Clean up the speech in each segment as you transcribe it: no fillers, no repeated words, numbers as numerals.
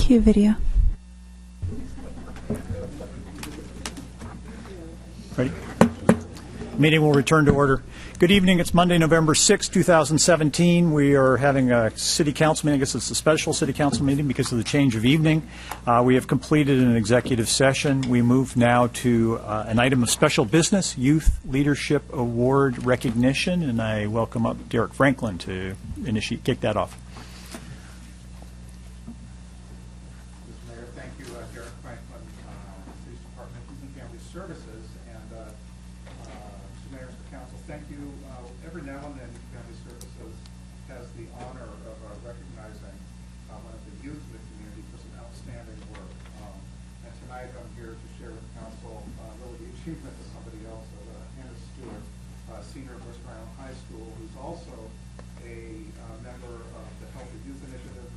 Cue video. Ready? Meeting will return to order. Good evening. It's Monday, November 6, 2017. We are having a city council meeting. I guess it's a special city council meeting because of the change of evening. We have completed an executive session. We move now to an item of special business, Youth Leadership Award recognition, and I welcome up Derek Franklin to kick that off. Mr. Mayor, thank you, Derek Franklin, Police Department, Youth and Family Services, and Mr. Mayor, Mr. Council, thank you. Every now and then, Youth and Family Services has the honor of recognizing one of the youth of the community for some outstanding work. And tonight, I'm here to share with Council really the achievement of somebody else, Hannah Stewart, senior at Mercer High School, who's also a member of the Healthy Youth Initiative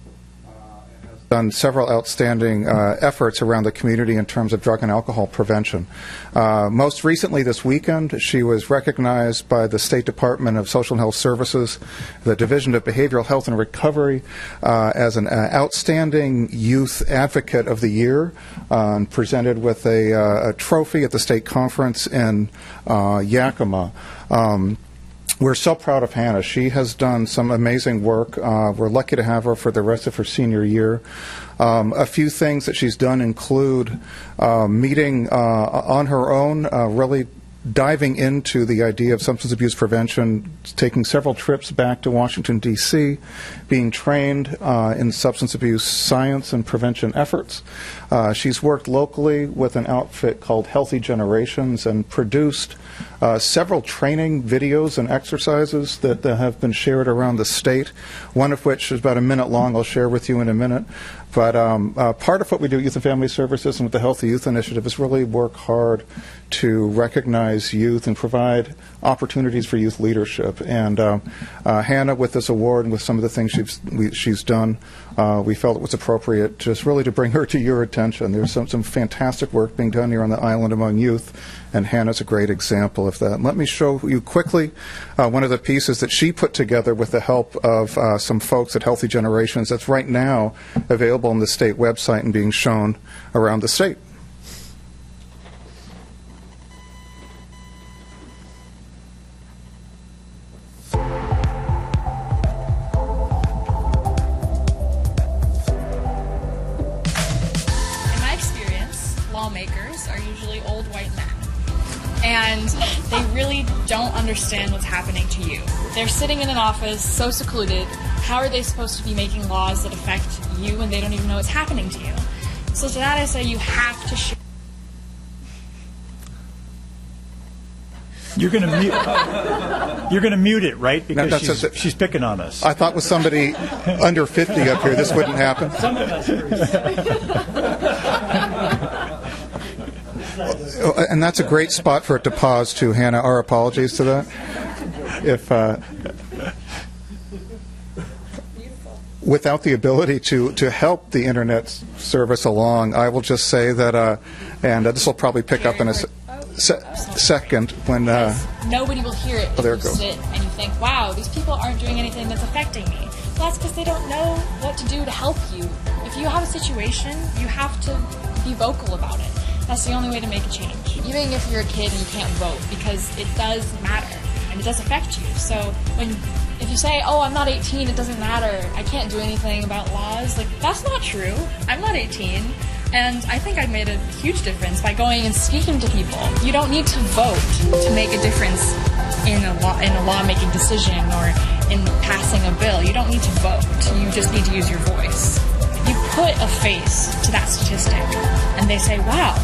and has done several outstanding efforts around the community in terms of drug and alcohol prevention. Most recently this weekend, she was recognized by the State Department of Social and Health Services, the Division of Behavioral Health and Recovery, as an outstanding youth advocate of the year, and presented with a trophy at the state conference in Yakima. We're so proud of Hannah. She has done some amazing work. We're lucky to have her for the rest of her senior year. A few things that she's done include meeting on her own, really diving into the idea of substance abuse prevention, taking several trips back to Washington, D.C., being trained in substance abuse science and prevention efforts. She's worked locally with an outfit called Healthy Generations and produced several training videos and exercises that have been shared around the state, one of which is about a minute long. I'll share with you in a minute. But part of what we do at Youth and Family Services and with the Healthy Youth Initiative is really work hard to recognize youth and provide opportunities for youth leadership. And Hannah, with this award and with some of the things she's done, we felt it was appropriate just really to bring her to your attention. There's some fantastic work being done here on the island among youth, and Hannah's a great example of that. Let me show you quickly one of the pieces that she put together with the help of some folks at Healthy Generations that's right now available on the state website and being shown around the state. Lawmakers are usually old white men, and they really don't understand what's happening to you. They're sitting in an office so secluded. How are they supposed to be making laws that affect you when they don't even know what's happening to you? So to that I say you have to share. You're going to mute. You're going to mute it, right? Because she's picking on us. I thought with somebody under 50 up here, this wouldn't happen. Some of us And that's a great spot for it to pause, too, Hannah. Our apologies to that. If without the ability to help the internet service along, I will just say that, and this will probably pick up in a second when nobody will hear it if there you it goes. sit and you think, wow, these people aren't doing anything that's affecting me. Well, that's because they don't know what to do to help you. If you have a situation, you have to be vocal about it. That's the only way to make a change. Even if you're a kid and you can't vote, because it does matter and it does affect you. So if you say, oh, I'm not 18, it doesn't matter, I can't do anything about laws, like, that's not true. I'm not 18. And I think I've made a huge difference by going and speaking to people. You don't need to vote to make a difference in a lawmaking decision or in passing a bill. You don't need to vote. You just need to use your voice. You put a face to that statistic, and they say, wow,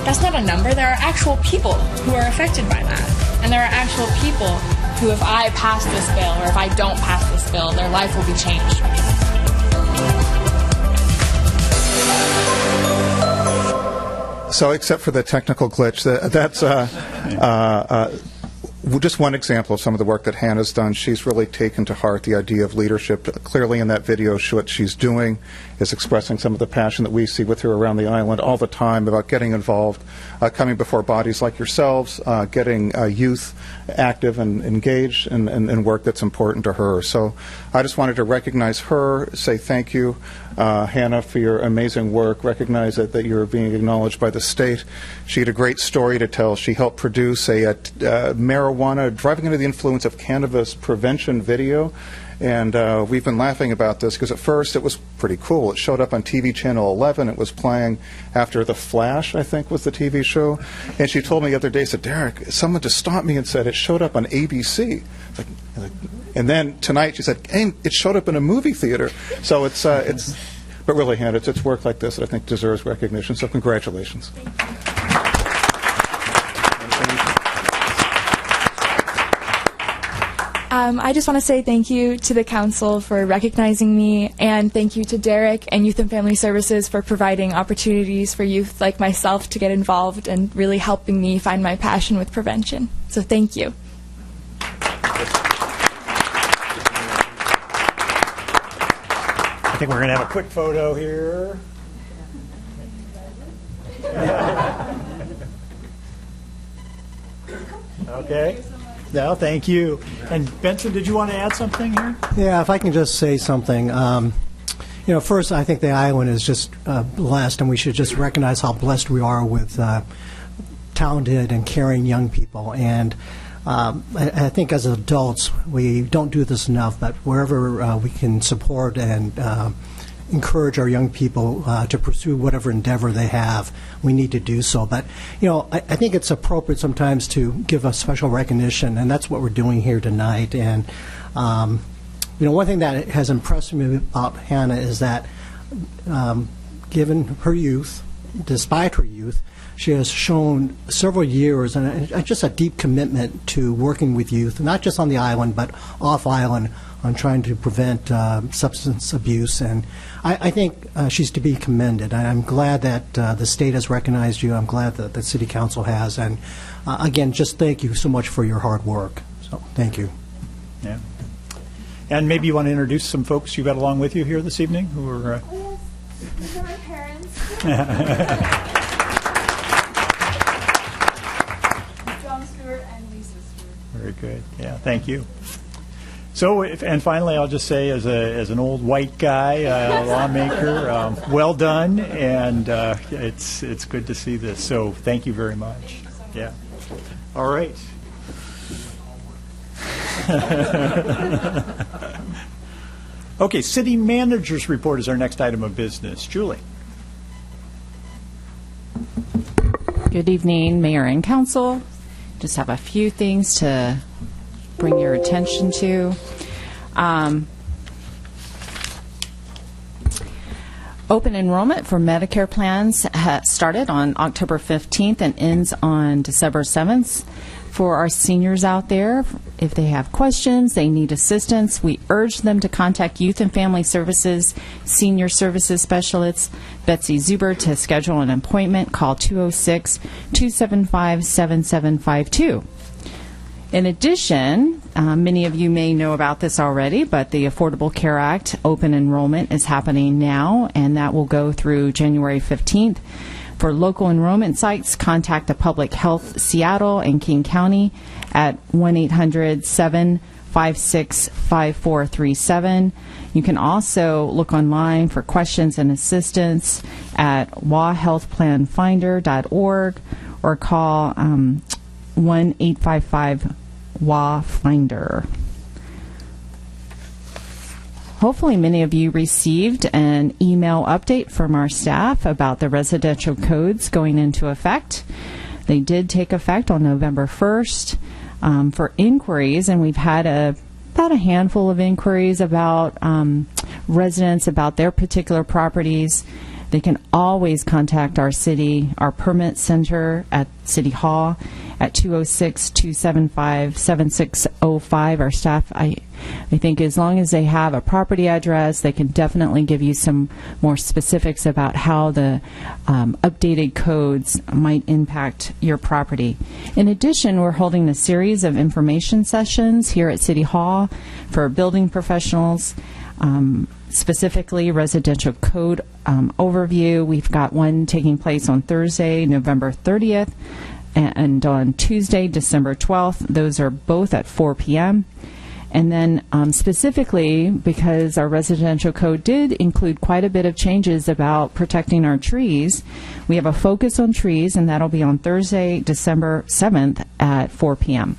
that's not a number. There are actual people who are affected by that. And there are actual people who, if I pass this bill or if I don't pass this bill, their life will be changed. So, except for the technical glitch, that's just one example of some of the work that Hannah's done. She's really taken to heart the idea of leadership. Clearly in that video, what she's doing is expressing some of the passion that we see with her around the island all the time about getting involved, coming before bodies like yourselves, getting youth active and engaged in work that's important to her. So I just wanted to recognize her, say thank you, Hannah, for your amazing work, recognize that you're being acknowledged by the state. She had a great story to tell. She helped produce a marijuana, driving under the influence of cannabis prevention video. And we've been laughing about this because at first it was pretty cool. It showed up on TV channel 11. It was playing after The Flash, I think, was the TV show. And she told me the other day, said, Derek, someone just stopped me and said it showed up on ABC. And then tonight she said, hey, it showed up in a movie theater. So it's but really, Hannah, it's work like this that I think deserves recognition. So congratulations. I just want to say thank you to the council for recognizing me, and thank you to Derek and Youth and Family Services for providing opportunities for youth like myself to get involved and really helping me find my passion with prevention. So thank you. I think we're going to have a quick photo here. Okay. No, thank you. And Benson, did you want to add something here? Yeah, if I can just say something. First, I think the island is just blessed, and we should just recognize how blessed we are with talented and caring young people. And I think as adults, we don't do this enough, but wherever we can support and encourage our young people to pursue whatever endeavor they have, we need to do so. But, I think it's appropriate sometimes to give a special recognition, and that's what we're doing here tonight. And, one thing that has impressed me about Hannah is that given her youth, despite her youth, she has shown several years and just a deep commitment to working with youth, not just on the island, but off-island, on trying to prevent substance abuse. And I think she's to be commended. I'm glad that the state has recognized you. I'm glad that the City Council has. And again, just thank you so much for your hard work. So thank you. Yeah. And maybe you want to introduce some folks you got along with you here this evening who are... Oh, yes. These are my parents. Very good. Yeah, thank you. So, and finally, I'll just say, as an old white guy, lawmaker, well done, and it's good to see this. So, thank you very much. Yeah. All right. Okay, City Manager's Report is our next item of business. Julie. Good evening, Mayor and Council. Just have a few things to bring your attention to. Open enrollment for Medicare plans started on October 15th and ends on December 7th. For our seniors out there, if they have questions, they need assistance, we urge them to contact Youth and Family Services Senior Services Specialist Betsy Zuber to schedule an appointment. Call 206-275-7752. In addition, many of you may know about this already, but the Affordable Care Act open enrollment is happening now, and that will go through January 15th. For local enrollment sites, contact the Public Health Seattle and King County at 1-800-756-5437. You can also look online for questions and assistance at wahealthplanfinder.org or call 1-855-WA-FINDER. Hopefully many of you received an email update from our staff about the residential codes going into effect. They did take effect on November 1st. For inquiries, and we've had about a handful of inquiries about residents about their particular properties. They can always contact our permit center at City Hall at 206-275-7605. Our staff, I think as long as they have a property address, they can definitely give you some more specifics about how the updated codes might impact your property. In addition, we're holding a series of information sessions here at City Hall for building professionals, specifically residential code overview. We've got one taking place on Thursday, November 30th, and on Tuesday, December 12th. Those are both at 4 p.m. And then specifically, because our residential code did include quite a bit of changes about protecting our trees, we have a focus on trees, and that'll be on Thursday, December 7th at 4 p.m.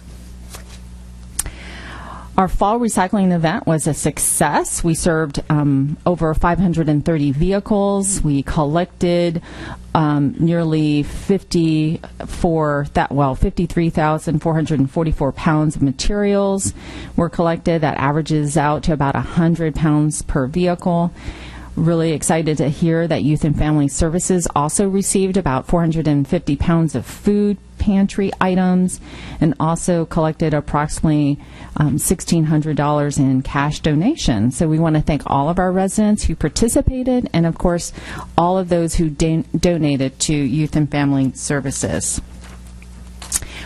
Our fall recycling event was a success. We served over 530 vehicles. We collected nearly 53,444 pounds of materials were collected. That averages out to about 100 pounds per vehicle. Really excited to hear that Youth and Family Services also received about 450 pounds of food pantry items and also collected approximately $1,600 in cash donations. So we want to thank all of our residents who participated and, of course, all of those who donated to Youth and Family Services.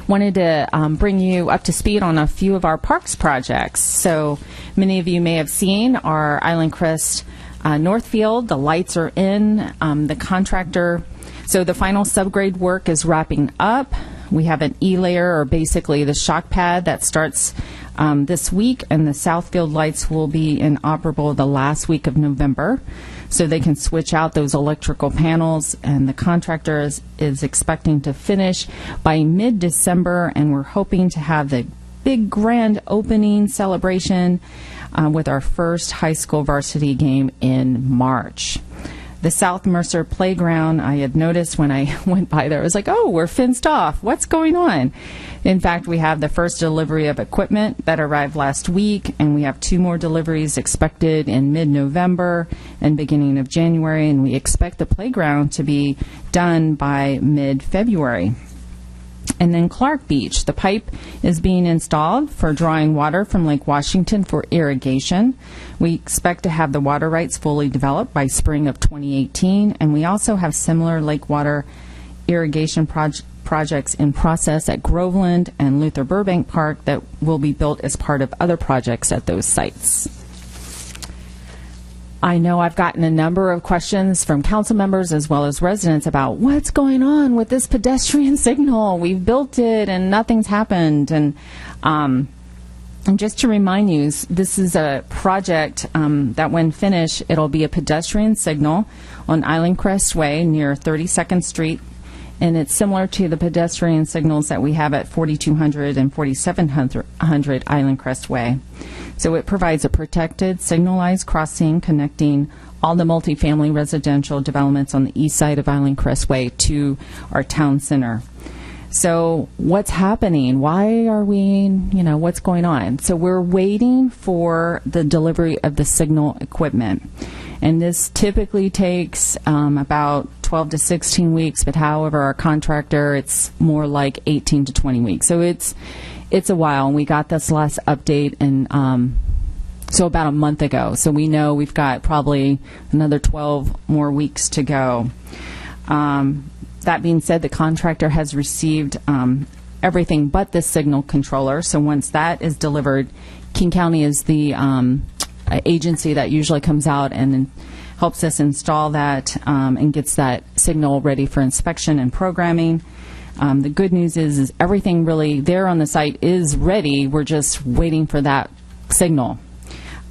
Wanted to bring you up to speed on a few of our parks projects. So many of you may have seen our Island Crest Northfield. The lights are in. The contractor, so the final subgrade work is wrapping up. We have an E-layer, or basically the shock pad, that starts this week, and the Southfield lights will be inoperable the last week of November, so they can switch out those electrical panels, and the contractor is expecting to finish by mid-December, and we're hoping to have the big grand opening celebration with our first high school varsity game in March. The South Mercer Playground, I had noticed when I went by there, I was like, oh, we're fenced off. What's going on? In fact, we have the first delivery of equipment that arrived last week, and we have 2 more deliveries expected in mid-November and beginning of January, and we expect the playground to be done by mid-February. And then Clark Beach, the pipe is being installed for drawing water from Lake Washington for irrigation. We expect to have the water rights fully developed by spring of 2018, and we also have similar lake water irrigation projects in process at Groveland and Luther Burbank Park that will be built as part of other projects at those sites. I know I've gotten a number of questions from council members as well as residents about what's going on with this pedestrian signal. We've built it and nothing's happened. And just to remind you, this is a project that when finished, it'll be a pedestrian signal on Island Crest Way near 32nd Street. And it's similar to the pedestrian signals that we have at 4200 and 4700 Island Crest Way. So it provides a protected, signalized crossing connecting all the multifamily residential developments on the east side of Island Crest Way to our town center. So what's happening? Why are we, what's going on? So we're waiting for the delivery of the signal equipment. And this typically takes about 12 to 16 weeks, but however, our contractor, it's more like 18 to 20 weeks. So it's a while, and we got this last update so about a month ago. So we know we've got probably another 12 more weeks to go. That being said, the contractor has received everything but the signal controller. So once that is delivered, King County is the agency that usually comes out and helps us install that and gets that signal ready for inspection and programming. The good news is everything really there on the site is ready. We're just waiting for that signal.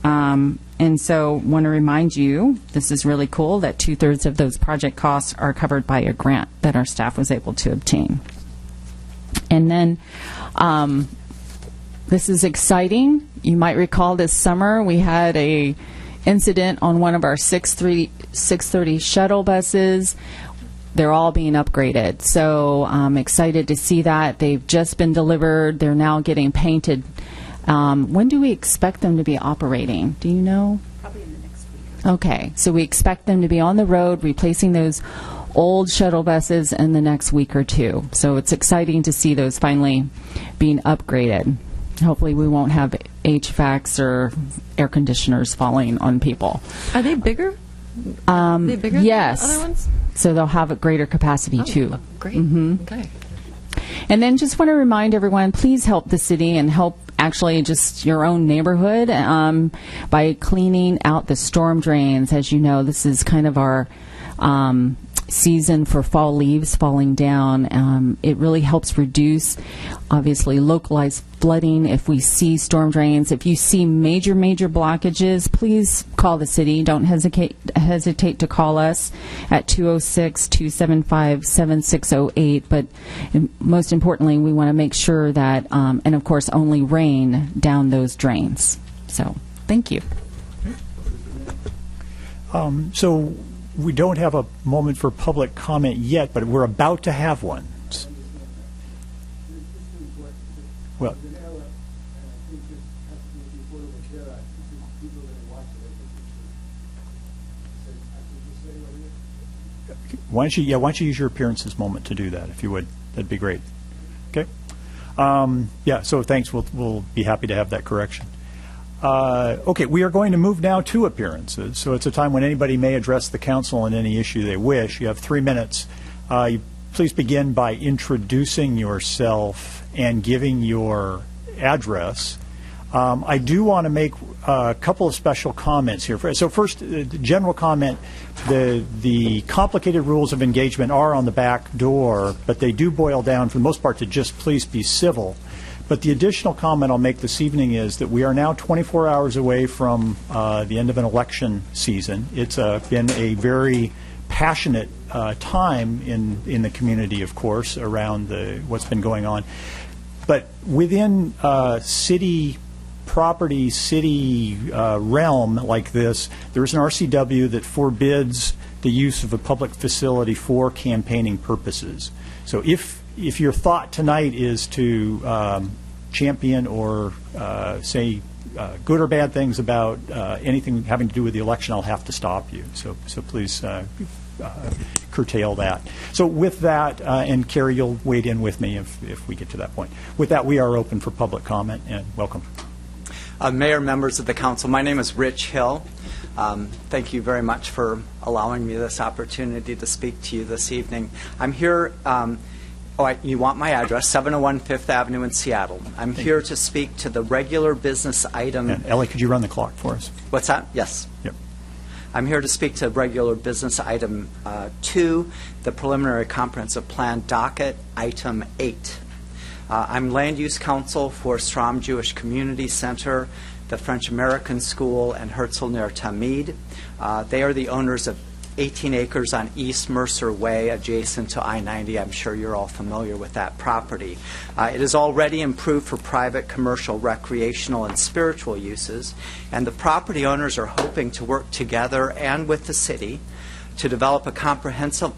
And so want to remind you, this is really cool, that 2/3 of those project costs are covered by a grant that our staff was able to obtain. And then this is exciting. You might recall this summer we had a incident on one of our 630 shuttle buses. They're all being upgraded. So I'm excited to see that. They've just been delivered. They're now getting painted. When do we expect them to be operating? Do you know? Probably in the next week. Okay. So we expect them to be on the road replacing those old shuttle buses in the next week or two. So it's exciting to see those finally being upgraded. Hopefully we won't have HVACs or air conditioners falling on people. Are they bigger? Are they bigger yes. than the other ones? So they'll have a great capacity too. Oh, great. Mm-hmm. Okay. And then just want to remind everyone, please help the city and help actually just your own neighborhood by cleaning out the storm drains. As you know, this is kind of our season for fall leaves falling down. It really helps reduce, obviously, localized flooding. If we see storm drains, if you see major blockages, please call the city. Don't hesitate to call us at 206-275-7608. But most importantly, we want to make sure that, and of course, only rain down those drains. So, thank you. So we don't have a moment for public comment yet, but we're about to have one. Well, why don't you use your appearances moment to do that, if you would? That'd be great. Okay. Yeah. So thanks. We'll be happy to have that correction. Okay, we are going to move now to appearances. So it's a time when anybody may address the council on any issue they wish. You have 3 minutes. Please begin by introducing yourself and giving your address. I do want to make a couple of special comments here. So first, the general comment, the complicated rules of engagement are on the back door, but they do boil down for the most part to just please be civil. But the additional comment I'll make this evening is that we are now 24 hours away from the end of an election season. It's been a very passionate time in the community, of course, around what's been going on. But within city property, city realm like this, there is an RCW that forbids the use of a public facility for campaigning purposes. So if your thought tonight is to champion or say good or bad things about anything having to do with the election, I'll have to stop you. So please curtail that. So with that, and Carrie, you'll wade in with me if we get to that point. With that, we are open for public comment, and welcome. Mayor, members of the council, my name is Rich Hill. Thank you very much for allowing me this opportunity to speak to you this evening. I'm here, you want my address, 701 Fifth Avenue in Seattle. I'm here to speak to the regular business item. And Ellie, could you run the clock for us? What's that? Yes. Yep. I'm here to speak to regular business item 2, the preliminary comprehensive plan docket, item 8. I'm land use counsel for Strom Jewish Community Center, the French American School, and Herzl near Tamid. They are the owners of 18 acres on East Mercer Way, adjacent to I-90. I'm sure you're all familiar with that property. It is already improved for private, commercial, recreational, and spiritual uses, and the property owners are hoping to work together and with the city to develop a comprehensive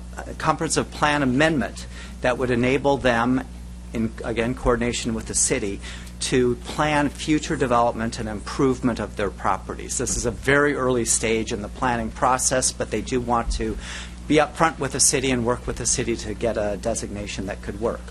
plan amendment that would enable them, in, again, coordination with the city, to plan future development and improvement of their properties. This is a very early stage in the planning process, but they do want to be upfront with the city and work with the city to get a designation that could work.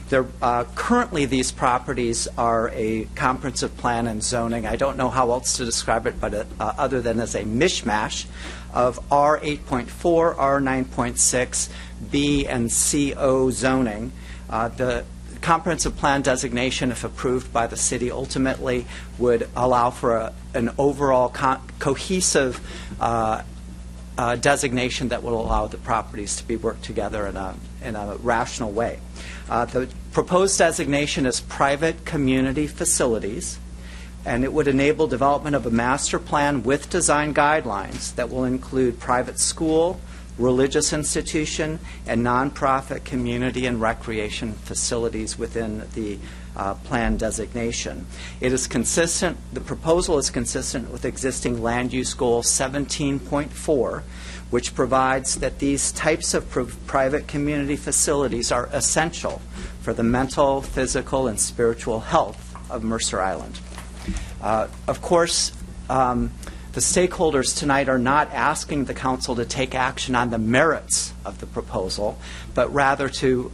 Currently, these properties are a comprehensive plan and zoning. I don't know how else to describe it, but other than as a mishmash of R8.4, R9.6, B, and CO zoning. The comprehensive plan designation, if approved by the city, ultimately would allow for an overall cohesive designation that will allow the properties to be worked together in a rational way. The proposed designation is private community facilities, and it would enable development of a master plan with design guidelines that will include private school, religious institution, and nonprofit community and recreation facilities within the plan designation. It is consistent, the proposal is consistent with existing land use goal 17.4, which provides that these types of private community facilities are essential for the mental, physical, and spiritual health of Mercer Island. Of course, the stakeholders tonight are not asking the council to take action on the merits of the proposal, but rather to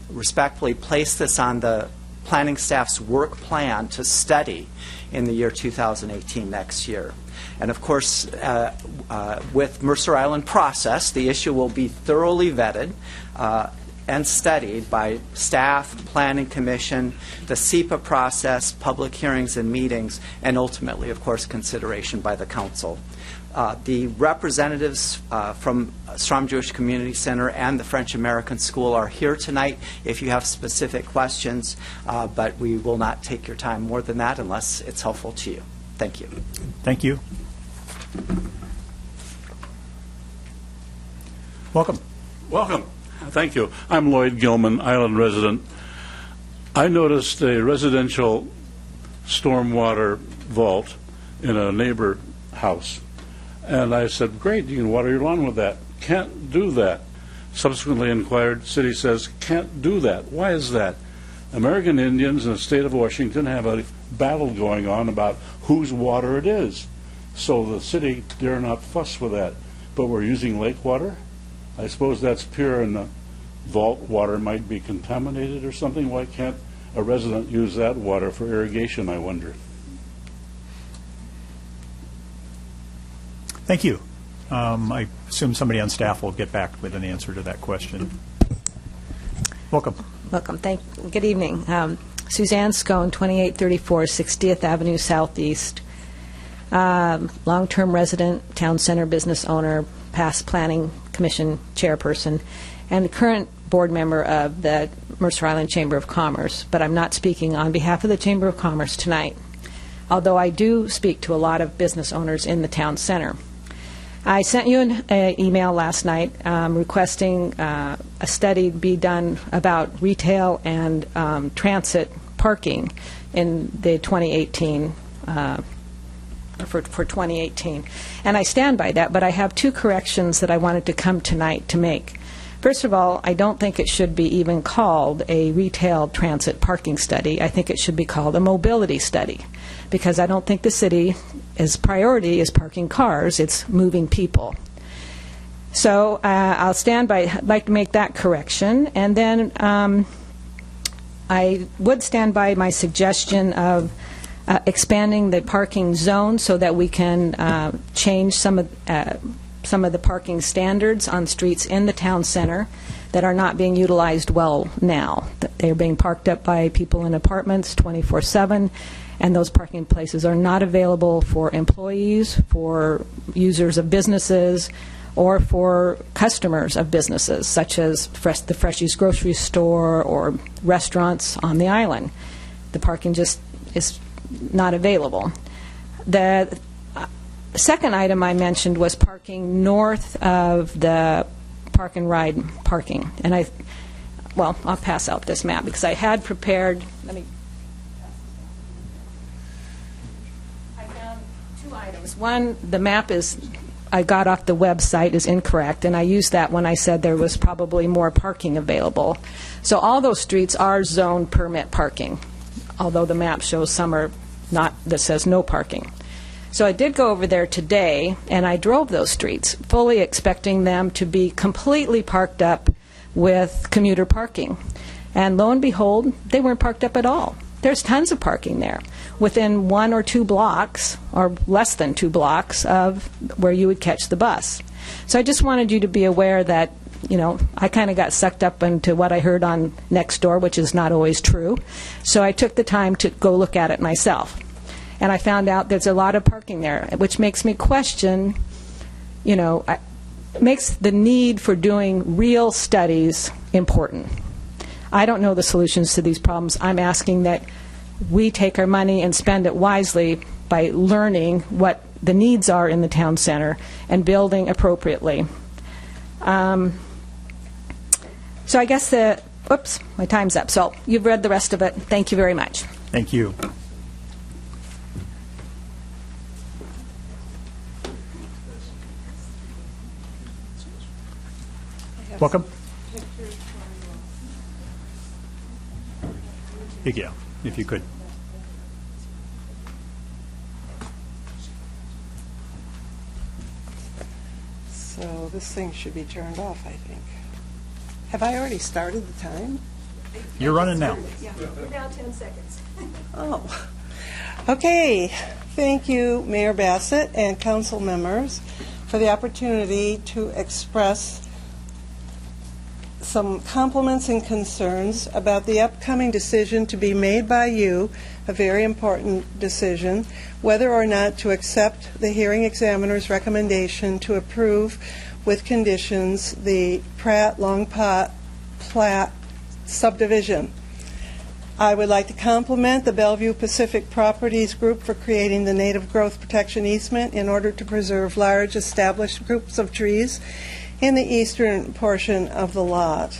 respectfully place this on the planning staff's work plan to study in the year 2018, next year. And of course, with Mercer Island process, the issue will be thoroughly vetted and studied by staff, planning commission, the SEPA process, public hearings and meetings, and ultimately, of course, consideration by the council. The representatives from Strom Jewish Community Center and the French American School are here tonight if you have specific questions, but we will not take your time more than that unless it's helpful to you. Thank you. Thank you. Welcome. Welcome. Thank you. I'm Lloyd Gilman, Island resident. I noticed a residential stormwater vault in a neighbor house. And I said, great, you can water your lawn with that. Can't do that. Subsequently inquired, city says, can't do that. Why is that? American Indians in the state of Washington have a battle going on about whose water it is. So the city dare not fuss with that. But we're using lake water? I suppose that's pure and the vault water might be contaminated or something. Why can't a resident use that water for irrigation, I wonder? Thank you. I assume somebody on staff will get back with an answer to that question. Welcome. Welcome. Good evening. Suzanne Scone, 2834 60th Avenue Southeast. Long-term resident, town center business owner, past planning commission chairperson, and current board member of the Mercer Island Chamber of Commerce. But I'm not speaking on behalf of the Chamber of Commerce tonight, although I do speak to a lot of business owners in the town center. I sent you an email last night requesting a study be done about retail and transit parking in the 2018 for 2018. And I stand by that, but I have two corrections that I wanted to come tonight to make. First of all, I don't think it should be even called a retail transit parking study. I think it should be called a mobility study, because I don't think the city's priority is parking cars, it's moving people. So I'll stand by, I'd like to make that correction. And then I would stand by my suggestion of expanding the parking zone so that we can change some of the parking standards on streets in the town center that are not being utilized well now. They're being parked up by people in apartments 24/7, and those parking places are not available for employees, for users of businesses, or for customers of businesses, such as the Freshies grocery store or restaurants on the island. The parking just is not available. The second item I mentioned was parking north of the park and ride parking. And I'll pass out this map because I had prepared, I found two items. One, the map I got off the website is incorrect, and I used that when I said there was probably more parking available. So all those streets are zone permit parking, although the map shows some are not, that says no parking. So I did go over there today, and I drove those streets, fully expecting them to be completely parked up with commuter parking. And lo and behold, they weren't parked up at all. There's tons of parking there, within 1 or 2 blocks, or less than 2 blocks, of where you would catch the bus. So I just wanted you to be aware that, I kind of got sucked up into what I heard on Nextdoor, which is not always true. So I took the time to go look at it myself. And I found out there's a lot of parking there, which makes me question, makes the need for doing real studies important. I don't know the solutions to these problems. I'm asking that we take our money and spend it wisely by learning what the needs are in the town center and building appropriately. So I guess oops, my time's up. So you've read the rest of it. Thank you very much. Thank you. Welcome. Yeah, if you could. So this thing should be turned off, I think. Have I already started the time? You're running now. Yeah, we're down 10 seconds. Oh. Okay. Thank you, Mayor Bassett and council members, for the opportunity to express some compliments and concerns about the upcoming decision to be made by you, a very important decision, whether or not to accept the hearing examiner's recommendation to approve with conditions the Pratt Long Plat subdivision. I would like to compliment the Bellevue Pacific Properties Group for creating the native growth protection easement in order to preserve large established groups of trees in the eastern portion of the lot.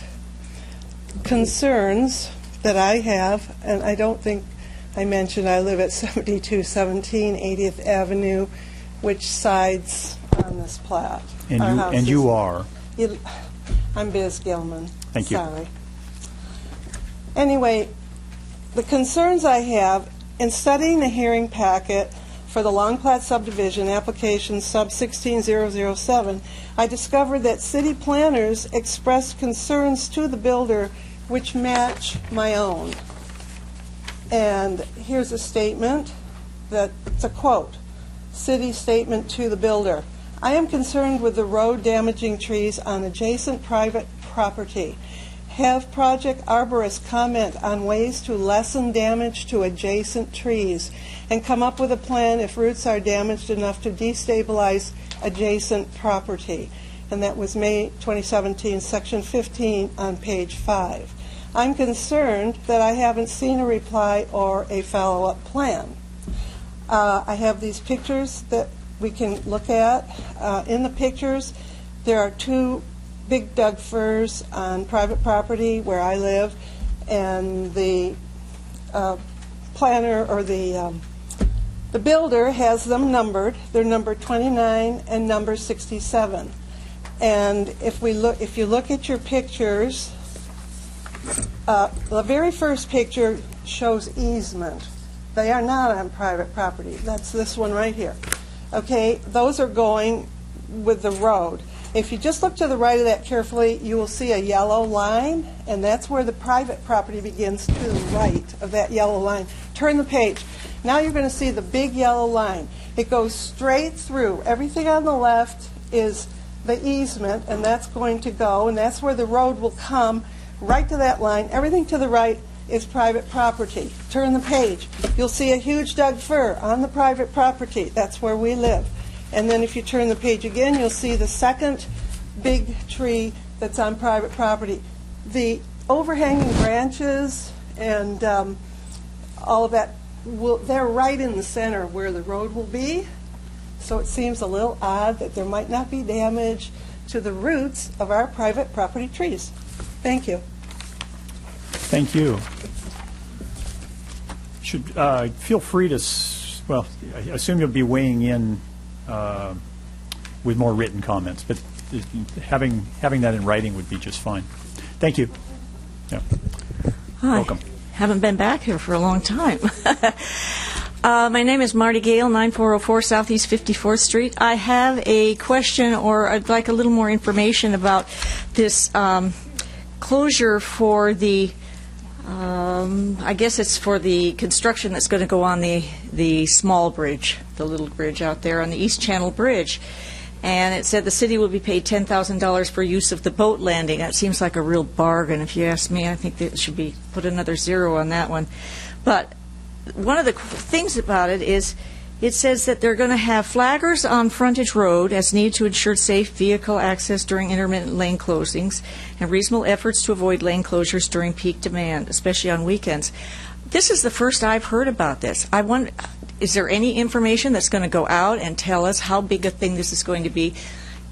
Concerns that I have, and I don't think I mentioned I live at 7217 80th Avenue, which sides on this plat. And you are? I'm Biz Gilman. Thank you. Sorry. Anyway, the concerns I have in studying the hearing packet for the Long Plat subdivision application sub 16007, I discovered that city planners expressed concerns to the builder which match my own. And here's a statement it's a quote, city statement to the builder. I am concerned with the road damaging trees on adjacent private property. Have project arborists comment on ways to lessen damage to adjacent trees and come up with a plan if roots are damaged enough to destabilize adjacent property. And that was May 2017, section 15 on page 5. I'm concerned that I haven't seen a reply or a follow-up plan. I have these pictures that we can look at. In the pictures, there are two big Doug firs on private property where I live, and the planner or the builder has them numbered. They're number 29 and number 67. And if you look at your pictures, the very first picture shows easement. They are not on private property. That's this one right here. Okay, those are going with the road. If you just look to the right of that carefully, you will see a yellow line, and that's where the private property begins, to the right of that yellow line. Turn the page. Now you're going to see the big yellow line. It goes straight through. Everything on the left is the easement, and that's going to go, and that's where the road will come, right to that line. Everything to the right is private property. Turn the page. You'll see a huge Doug fir on the private property. That's where we live. And then if you turn the page again, you'll see the second big tree that's on private property. The overhanging branches and all of that, they're right in the center where the road will be. So it seems a little odd that there might not be damage to the roots of our private property trees. Thank you. Thank you. Should feel free to, well, I assume you'll be weighing in with more written comments, but having that in writing would be just fine. Thank you. Yeah. Hi. Welcome. Haven't been back here for a long time. My name is Marty Gale, 9404 Southeast 54th Street. I have a question, or I'd like a little more information about this closure for the, I guess it's for the construction that's going to go on the small bridge, the little bridge out there on the East Channel Bridge. And it said the city will be paid $10,000 for use of the boat landing. That seems like a real bargain, if you ask me. I think that it should be put another zero on that one. But one of the things about it is it says that they're going to have flaggers on frontage road as needed to ensure safe vehicle access during intermittent lane closings and reasonable efforts to avoid lane closures during peak demand, especially on weekends. This is the first I've heard about this. I wonder, is there any information that's going to go out and tell us how big a thing this is going to be?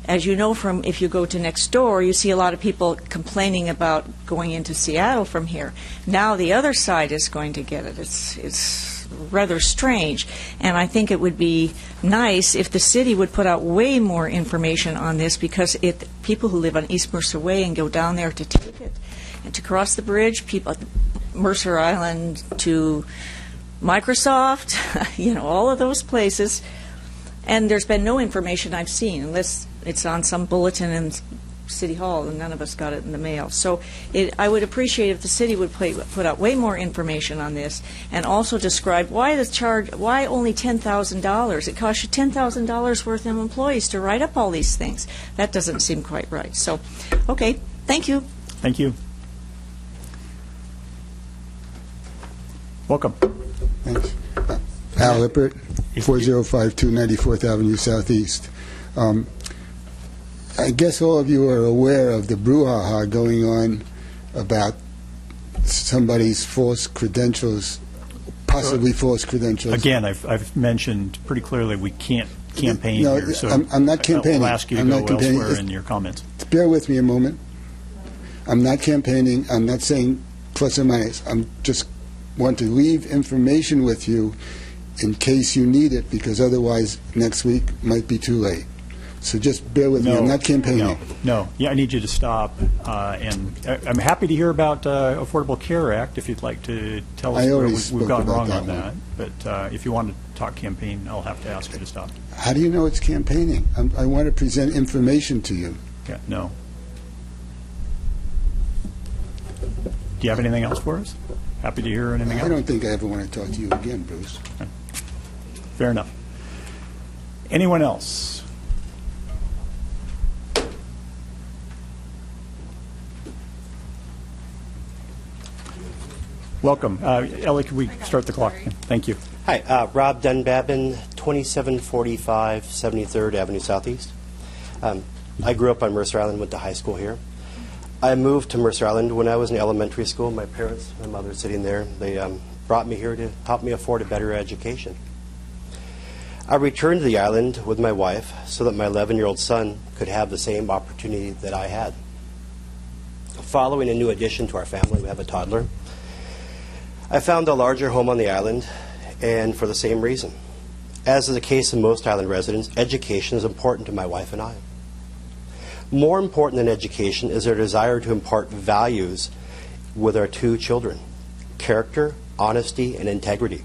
As you know, from if you go to next door, you see a lot of people complaining about going into Seattle from here. Now the other side is going to get it. It's rather strange, and I think it would be nice if the city would put out way more information on this, because people who live on East Mercer Way and go down there to take it and to cross the bridge, people at Mercer Island to Microsoft, all of those places. And there's been no information I've seen, unless it's on some bulletin in City Hall, and none of us got it in the mail. So I would appreciate if the city would put out way more information on this, and also describe why only $10,000? It costs you $10,000 worth of employees to write up all these things. That doesn't seem quite right. So, okay, thank you. Thank you. Welcome. Thanks. Al Lippert, 4052 94th Avenue Southeast. I guess all of you are aware of the brouhaha going on about somebody's false credentials, possibly false credentials. Again, I've mentioned pretty clearly we can't campaign No, here, so I'm not campaigning. I'll ask you to I'm go not campaigning. elsewhere in your comments. Bear with me a moment. I'm not campaigning. I'm not saying plus or minus. I'm just want to leave information with you in case you need it, because otherwise next week might be too late. So just bear with me. I'm not campaigning. No. Yeah, I need you to stop. And I'm happy to hear about Affordable Care Act if you'd like to tell us I where already we've spoke gone about wrong that on that. But if you want to talk campaign, I'll have to ask you to stop. How do you know it's campaigning? I want to present information to you. Yeah, no. Do you have anything else for us? Happy to hear anything else. I don't think I ever want to talk to you again, Bruce. Fair enough. Anyone else? Welcome. Ellie, could we start the clock? Thank you. Hi, Rob Dunbabin, 2745 73rd Avenue Southeast. I grew up on Mercer Island, went to high school here. I moved to Mercer Island when I was in elementary school. My parents, my mother sitting there, they brought me here to help me afford a better education. I returned to the island with my wife so that my 11-year-old son could have the same opportunity that I had. Following a new addition to our family, we have a toddler. I found a larger home on the island, and for the same reason. As is the case of most island residents, education is important to my wife and I. More important than education is our desire to impart values with our two children: character, honesty, and integrity.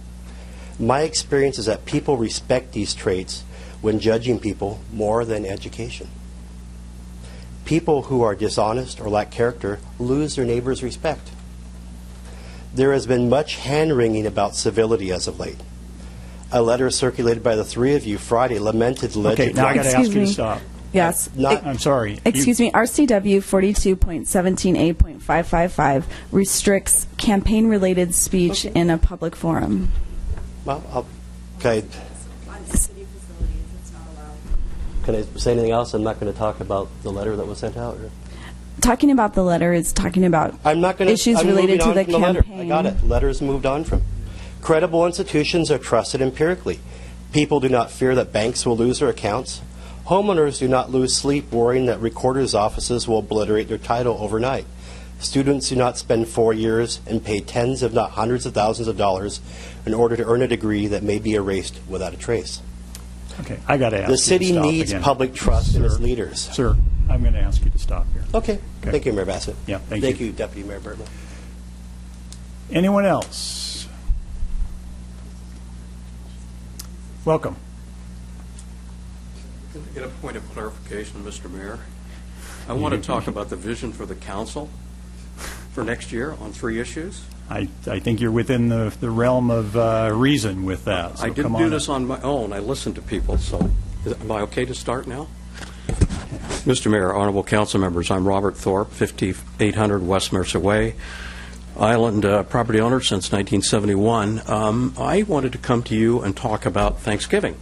My experience is that people respect these traits when judging people more than education. People who are dishonest or lack character lose their neighbor's respect. There has been much hand-wringing about civility as of late. A letter circulated by the three of you Friday lamented Okay, now I got to ask you to stop. Yes. I'm sorry. Excuse me. RCW 42.17a.555 restricts campaign-related speech in a public forum. Well, okay. Can I say anything else? I'm not going to talk about the letter that was sent out. Or? Talking about the letter is talking about issues related to the campaign. I got it. Letters moved on from. Credible institutions are trusted empirically. People do not fear that banks will lose their accounts. Homeowners do not lose sleep worrying that recorders' offices will obliterate their title overnight. Students do not spend 4 years and pay tens, if not hundreds of thousands of dollars in order to earn a degree that may be erased without a trace. Okay, I got to ask The you to city stop needs again. public trust in its Sir, leaders. Sir, I'm going to ask you to stop here. Okay. Thank you, Mayor Bassett. Yeah, thank you. you. Deputy Mayor Bergman. Anyone else? Welcome. Can I get a point of clarification, Mr. Mayor? I want to talk about the vision for the council for next year on 3 issues. I think you're within the realm of reason with that. So I didn't do this on my own. I listened to people. So am I okay to start now? Mr. Mayor, honorable council members, I'm Robert Thorpe, 5800 West Mercer Way, island property owner since 1971. I wanted to come to you and talk about Thanksgiving.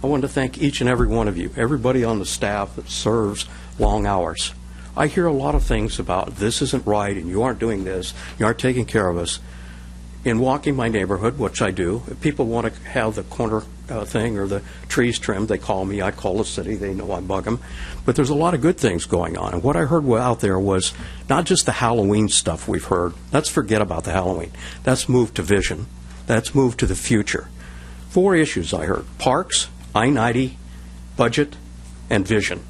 I wanted to thank each and every one of you, everybody on the staff that serves long hours. I hear a lot of things about this isn't right and you aren't doing this, you aren't taking care of us. In walking my neighborhood, which I do, if people want to have the corner thing or the trees trimmed, they call me. I call the city. They know I bug them. But there's a lot of good things going on. And what I heard out there was not just the Halloween stuff we've heard. Let's forget about the Halloween. That's moved to vision. That's moved to the future. 4 issues I heard: parks, I-90, budget, and vision.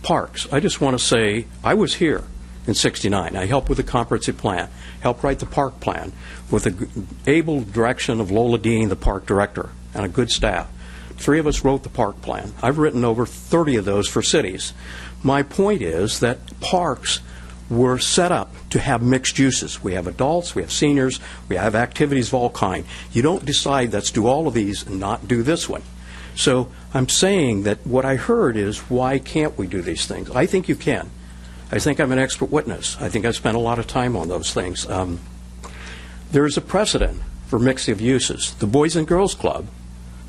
Parks, I just want to say I was here in '69. I helped with the comprehensive plan, helped write the park plan with the able direction of Lola Dean, the park director, and a good staff. 3 of us wrote the park plan. I've written over 30 of those for cities. My point is that parks were set up to have mixed uses. We have adults, we have seniors, we have activities of all kind. You don't decide let's do all of these and not do this one. So I'm saying that what I heard is, why can't we do these things? I think you can. I think I'm an expert witness. I think I spent a lot of time on those things. There is a precedent for mixing of uses. The Boys and Girls Club,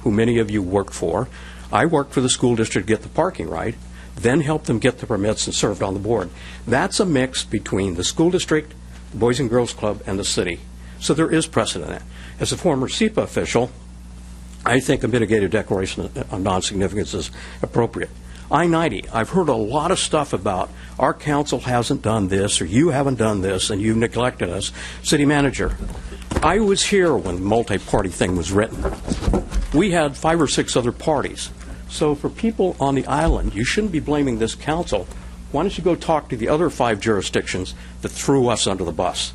who many of you work for, I worked for the school district to get the parking right, then helped them get the permits and served on the board. That's a mix between the school district, the Boys and Girls Club, and the city. So there is precedent. As a former SEPA official, I think a mitigated declaration of non-significance is appropriate. I-90, I've heard a lot of stuff about our council hasn't done this or you haven't done this and you've neglected us. City manager, I was here when the multi-party thing was written. We had 5 or 6 other parties. So for people on the island, you shouldn't be blaming this council. Why don't you go talk to the other 5 jurisdictions that threw us under the bus?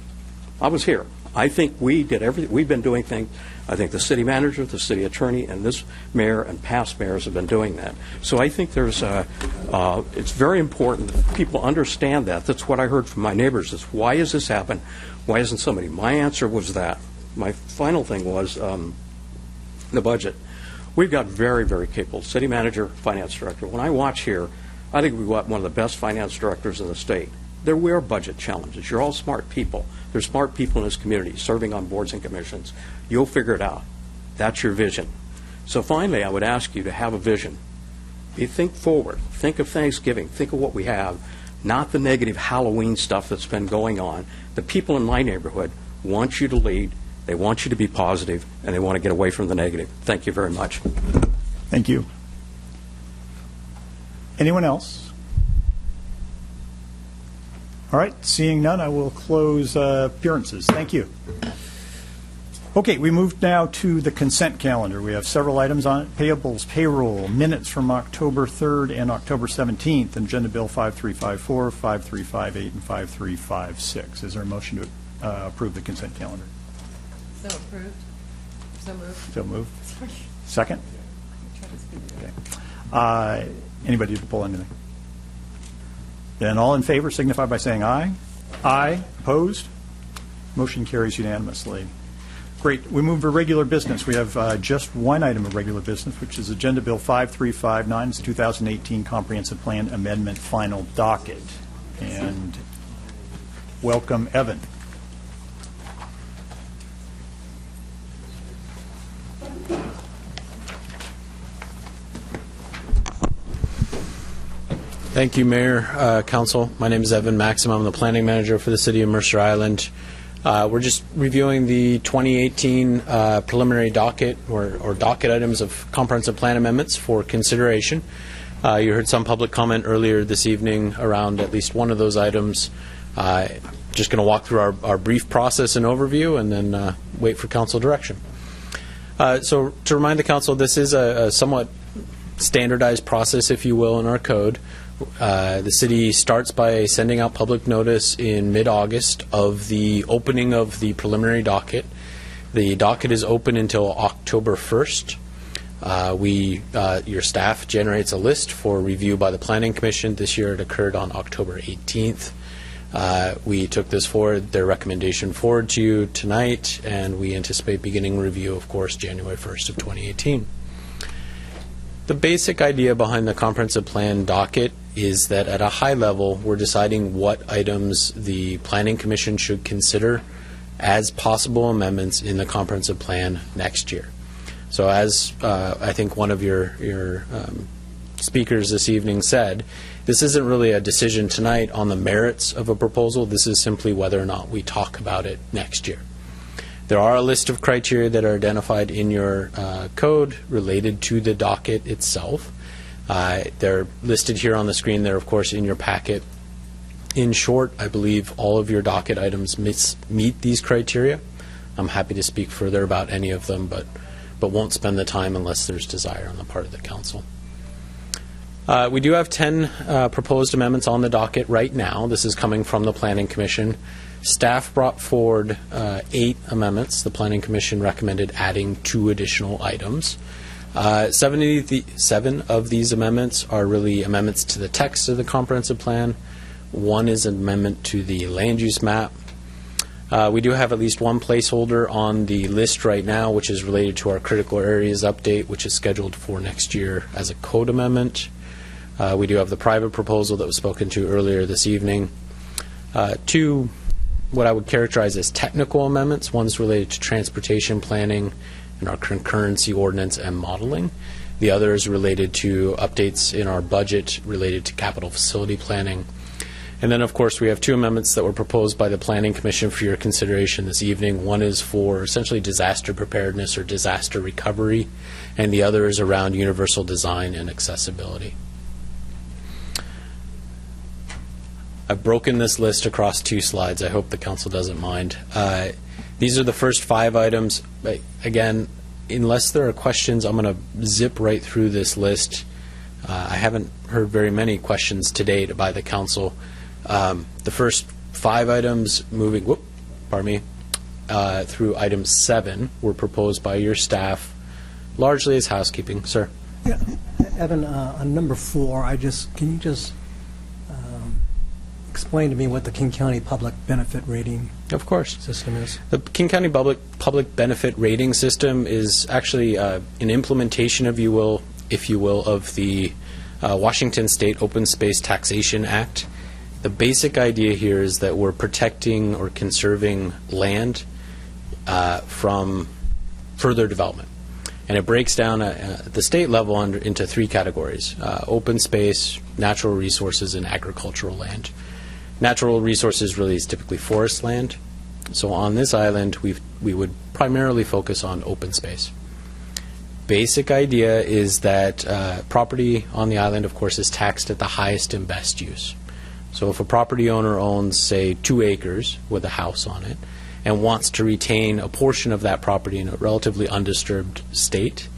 I was here. I think we did everything. We've been doing things. I think the city manager, the city attorney, and this mayor and past mayors have been doing that. So I think there's it's very important that people understand that. That's what I heard from my neighbors is, why has this happened? Why isn't somebody? My answer was that. My final thing was the budget. We've got very, very capable city manager, finance director. When I watch here, I think we've got one of the best finance directors in the state. There were budget challenges. You're all smart people. There's smart people in this community serving on boards and commissions. You'll figure it out. That's your vision. So finally, I would ask you to have a vision. You think forward. Think of Thanksgiving. Think of what we have, not the negative Halloween stuff that's been going on. The people in my neighborhood want you to lead. They want you to be positive, and they want to get away from the negative. Thank you very much. Thank you. Anyone else? All right, seeing none, I will close appearances. Thank you. Okay, we move now to the consent calendar. We have several items on it: payables, payroll, minutes from October 3rd and October 17th, and Agenda Bill 5354, 5358, and 5356. Is there a motion to approve the consent calendar? So approved. So moved. So moved. Sorry. Second? Okay. Anybody to pull anything? Then all in favor signify by saying aye. Aye. Opposed? Motion carries unanimously. Great. We move to regular business. We have just one item of regular business, which is Agenda Bill 5359. It's the 2018 Comprehensive Plan Amendment Final Docket. And welcome, Evan. Thank you, Mayor, Council. My name is Evan Maxim. I'm the planning manager for the city of Mercer Island. We're just reviewing the 2018 preliminary docket or docket items of comprehensive plan amendments for consideration. You heard some public comment earlier this evening around at least one of those items. Just going to walk through our brief process and overview and then wait for council direction. So to remind the council, this is a somewhat standardized process, if you will, in our code. The city starts by sending out public notice in mid-August of the opening of the preliminary docket. The docket is open until October 1st. Your staff generates a list for review by the Planning Commission. This year it occurred on October 18th. We took this forward, their recommendation forward to you tonight, and we anticipate beginning review, of course, January 1st of 2018. The basic idea behind the comprehensive plan docket is that at a high level, we're deciding what items the Planning Commission should consider as possible amendments in the comprehensive plan next year. So as I think one of your speakers this evening said, this isn't really a decision tonight on the merits of a proposal. This is simply whether or not we talk about it next year. There are a list of criteria that are identified in your code related to the docket itself. They're listed here on the screen. They're, of course, in your packet. In short, I believe all of your docket items meet these criteria. I'm happy to speak further about any of them, but won't spend the time unless there's desire on the part of the council. We do have 10 proposed amendments on the docket right now. This is coming from the Planning Commission. Staff brought forward 8 amendments. The Planning Commission recommended adding 2 additional items. 7 of these amendments are really amendments to the text of the comprehensive plan. 1 is an amendment to the land use map. We do have at least 1 placeholder on the list right now, which is related to our critical areas update, which is scheduled for next year as a code amendment. We do have the private proposal that was spoken to earlier this evening. Two, what I would characterize as technical amendments. One's related to transportation planning and our concurrency ordinance and modeling. The other is related to updates in our budget related to capital facility planning. And then, of course, we have two amendments that were proposed by the Planning Commission for your consideration this evening. One is for essentially disaster preparedness or disaster recovery, and the other is around universal design and accessibility. I've broken this list across 2 slides. I hope the council doesn't mind. These are the first 5 items. Again, unless there are questions, I'm going to zip right through this list. I haven't heard very many questions to date by the council. The first 5 items moving, through item 7 were proposed by your staff, largely as housekeeping. Sir. Yeah, Evan, on number 4, can you just explain to me what the King County Public Benefit Rating system is? The King County Public Benefit Rating System is actually an implementation, if you will, of the Washington State Open Space Taxation Act. The basic idea here is that we're protecting or conserving land from further development. And it breaks down at the state level into 3 categories: open space, natural resources, and agricultural land. Natural resources really is typically forest land. So on this island, we would primarily focus on open space. Basic idea is that property on the island, of course, is taxed at the highest and best use. So if a property owner owns, say, 2 acres with a house on it and wants to retain a portion of that property in a relatively undisturbed state,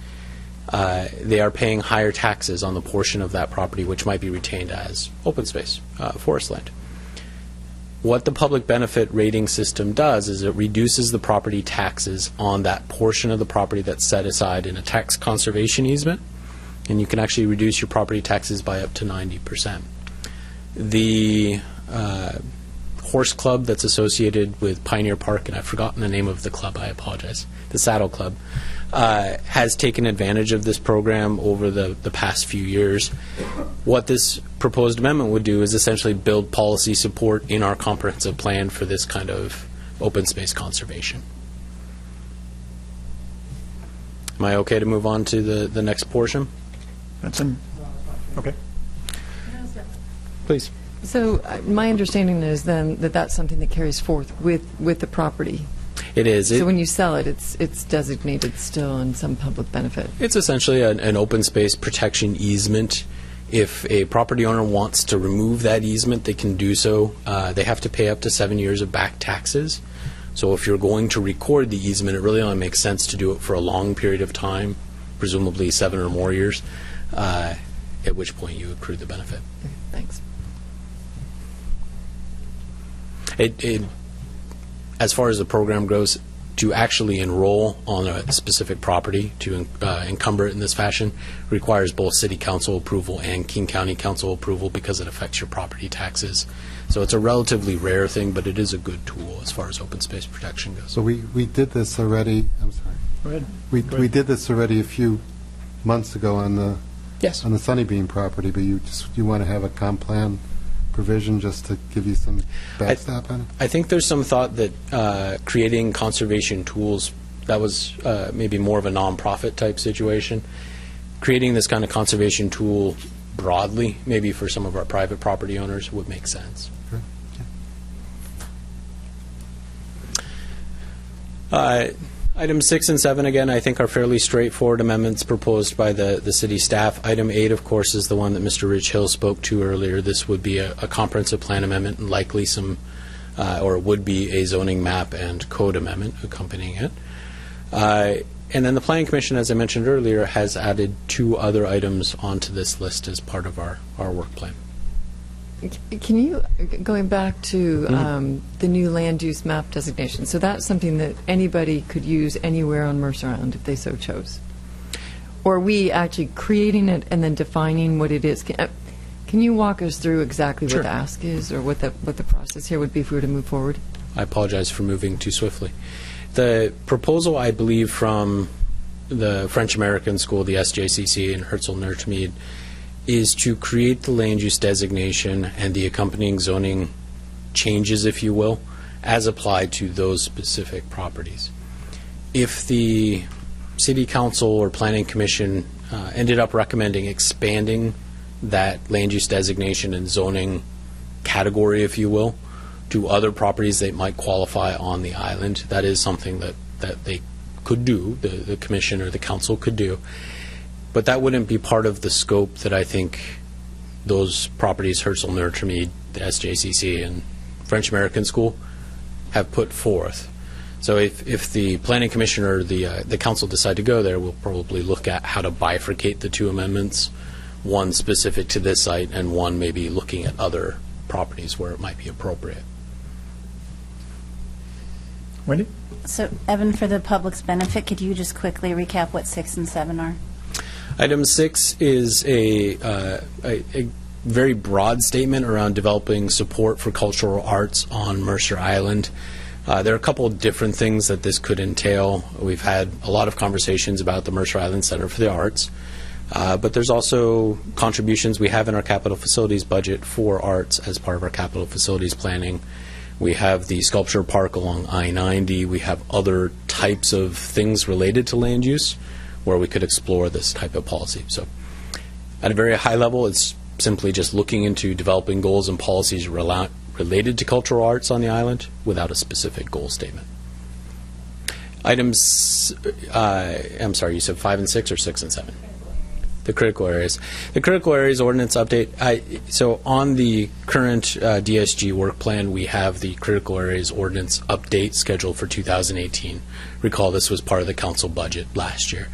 they are paying higher taxes on the portion of that property which might be retained as open space, forest land. What the public benefit rating system does is it reduces the property taxes on that portion of the property that's set aside in a tax conservation easement, and you can actually reduce your property taxes by up to 90%. The horse club that's associated with Pioneer Park, and I've forgotten the name of the club, I apologize, the Saddle Club, has taken advantage of this program over the past few years. What this proposed amendment would do is essentially build policy support in our comprehensive plan for this kind of open space conservation. Am I okay to move on to the next portion? Okay. Please. So my understanding is then that that's something that carries forth with the property. It is. So when you sell it, it's designated still in some public benefit. It's essentially an open space protection easement. If a property owner wants to remove that easement, they can do so. They have to pay up to 7 years of back taxes. So if you're going to record the easement, it really only makes sense to do it for a long period of time, presumably 7 or more years, at which point you accrue the benefit. Okay, thanks. As far as the program goes, to actually enroll on a specific property, to encumber it in this fashion, requires both City Council approval and King County Council approval because it affects your property taxes. So it's a relatively rare thing, but it is a good tool as far as open space protection goes. So we did this already. I'm sorry. Go ahead. We did this already a few months ago on the Sunnybeam property, but you want to have a comp plan provision just to give you some backstop on it? I think there's some thought that creating conservation tools, that was maybe more of a nonprofit type situation. Creating this kind of conservation tool broadly, maybe for some of our private property owners, would make sense. Sure. Items 6 and 7, again, I think are fairly straightforward amendments proposed by the city staff. Item 8, of course, is the one that Mr. Rich Hill spoke to earlier. This would be a comprehensive plan amendment and likely some, or would be a zoning map and code amendment accompanying it. And then the Planning Commission, as I mentioned earlier, has added 2 other items onto this list as part of our work plan. Can you, going back to the new land use map designation, so that's something that anybody could use anywhere on Mercer Island if they so chose? Or are we actually creating it and then defining what it is? Can you walk us through exactly what the ask is or what the process here would be if we were to move forward? I apologize for moving too swiftly. The proposal, I believe, from the French American School, the SJCC, and Herzl Nurtmead, is to create the land use designation and the accompanying zoning changes, if you will, as applied to those specific properties. If the City Council or Planning Commission ended up recommending expanding that land use designation and zoning category, if you will, to other properties that might qualify on the island, that is something that they could do, the Commission or the Council could do. But that wouldn't be part of the scope that I think those properties, Herzl, Nurturmead, the SJCC, and French American School, have put forth. So if the Planning Commission or the Council decide to go there, we'll probably look at how to bifurcate the two amendments, one specific to this site and one maybe looking at other properties where it might be appropriate. Wendy? So, Evan, for the public's benefit, could you just quickly recap what 6 and 7 are? Item 6 is a very broad statement around developing support for cultural arts on Mercer Island. There are a couple of different things that this could entail. We've had a lot of conversations about the Mercer Island Center for the Arts, but there's also contributions we have in our capital facilities budget for arts as part of our capital facilities planning. We have the sculpture park along I-90. We have other types of things related to land use where we could explore this type of policy. So at a very high level, it's simply just looking into developing goals and policies related to cultural arts on the island without a specific goal statement. Items, I'm sorry, you said 5 and 6 or 6 and 7? The critical areas. The critical areas ordinance update. So on the current DSG work plan, we have the critical areas ordinance update scheduled for 2018. Recall this was part of the council budget last year.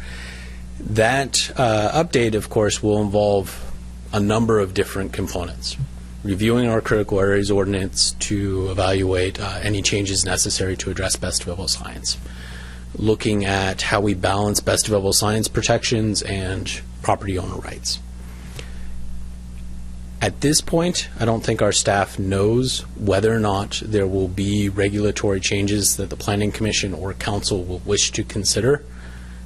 That update, of course, will involve a number of different components. Reviewing our critical areas ordinance to evaluate any changes necessary to address best available science. Looking at how we balance best available science protections and property owner rights. At this point, I don't think our staff knows whether or not there will be regulatory changes that the Planning Commission or Council will wish to consider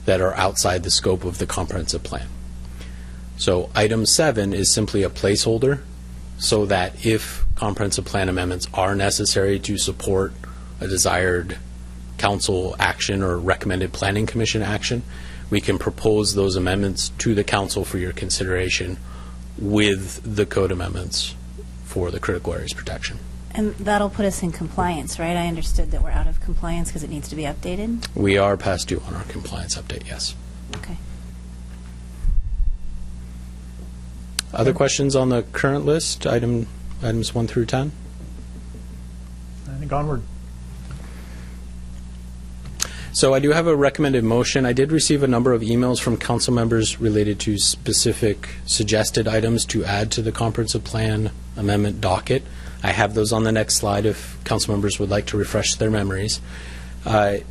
that are outside the scope of the comprehensive plan. So item 7 is simply a placeholder so that if comprehensive plan amendments are necessary to support a desired council action or recommended Planning Commission action, we can propose those amendments to the council for your consideration with the code amendments for the critical areas protection. And that'll put us in compliance, right? I understood that we're out of compliance because it needs to be updated? We are past due on our compliance update, yes. Okay. Other questions on the current list, items 1 through 10? I think onward. So I do have a recommended motion. I did receive a number of emails from council members related to specific suggested items to add to the comprehensive plan amendment docket. I have those on the next slide if council members would like to refresh their memories. I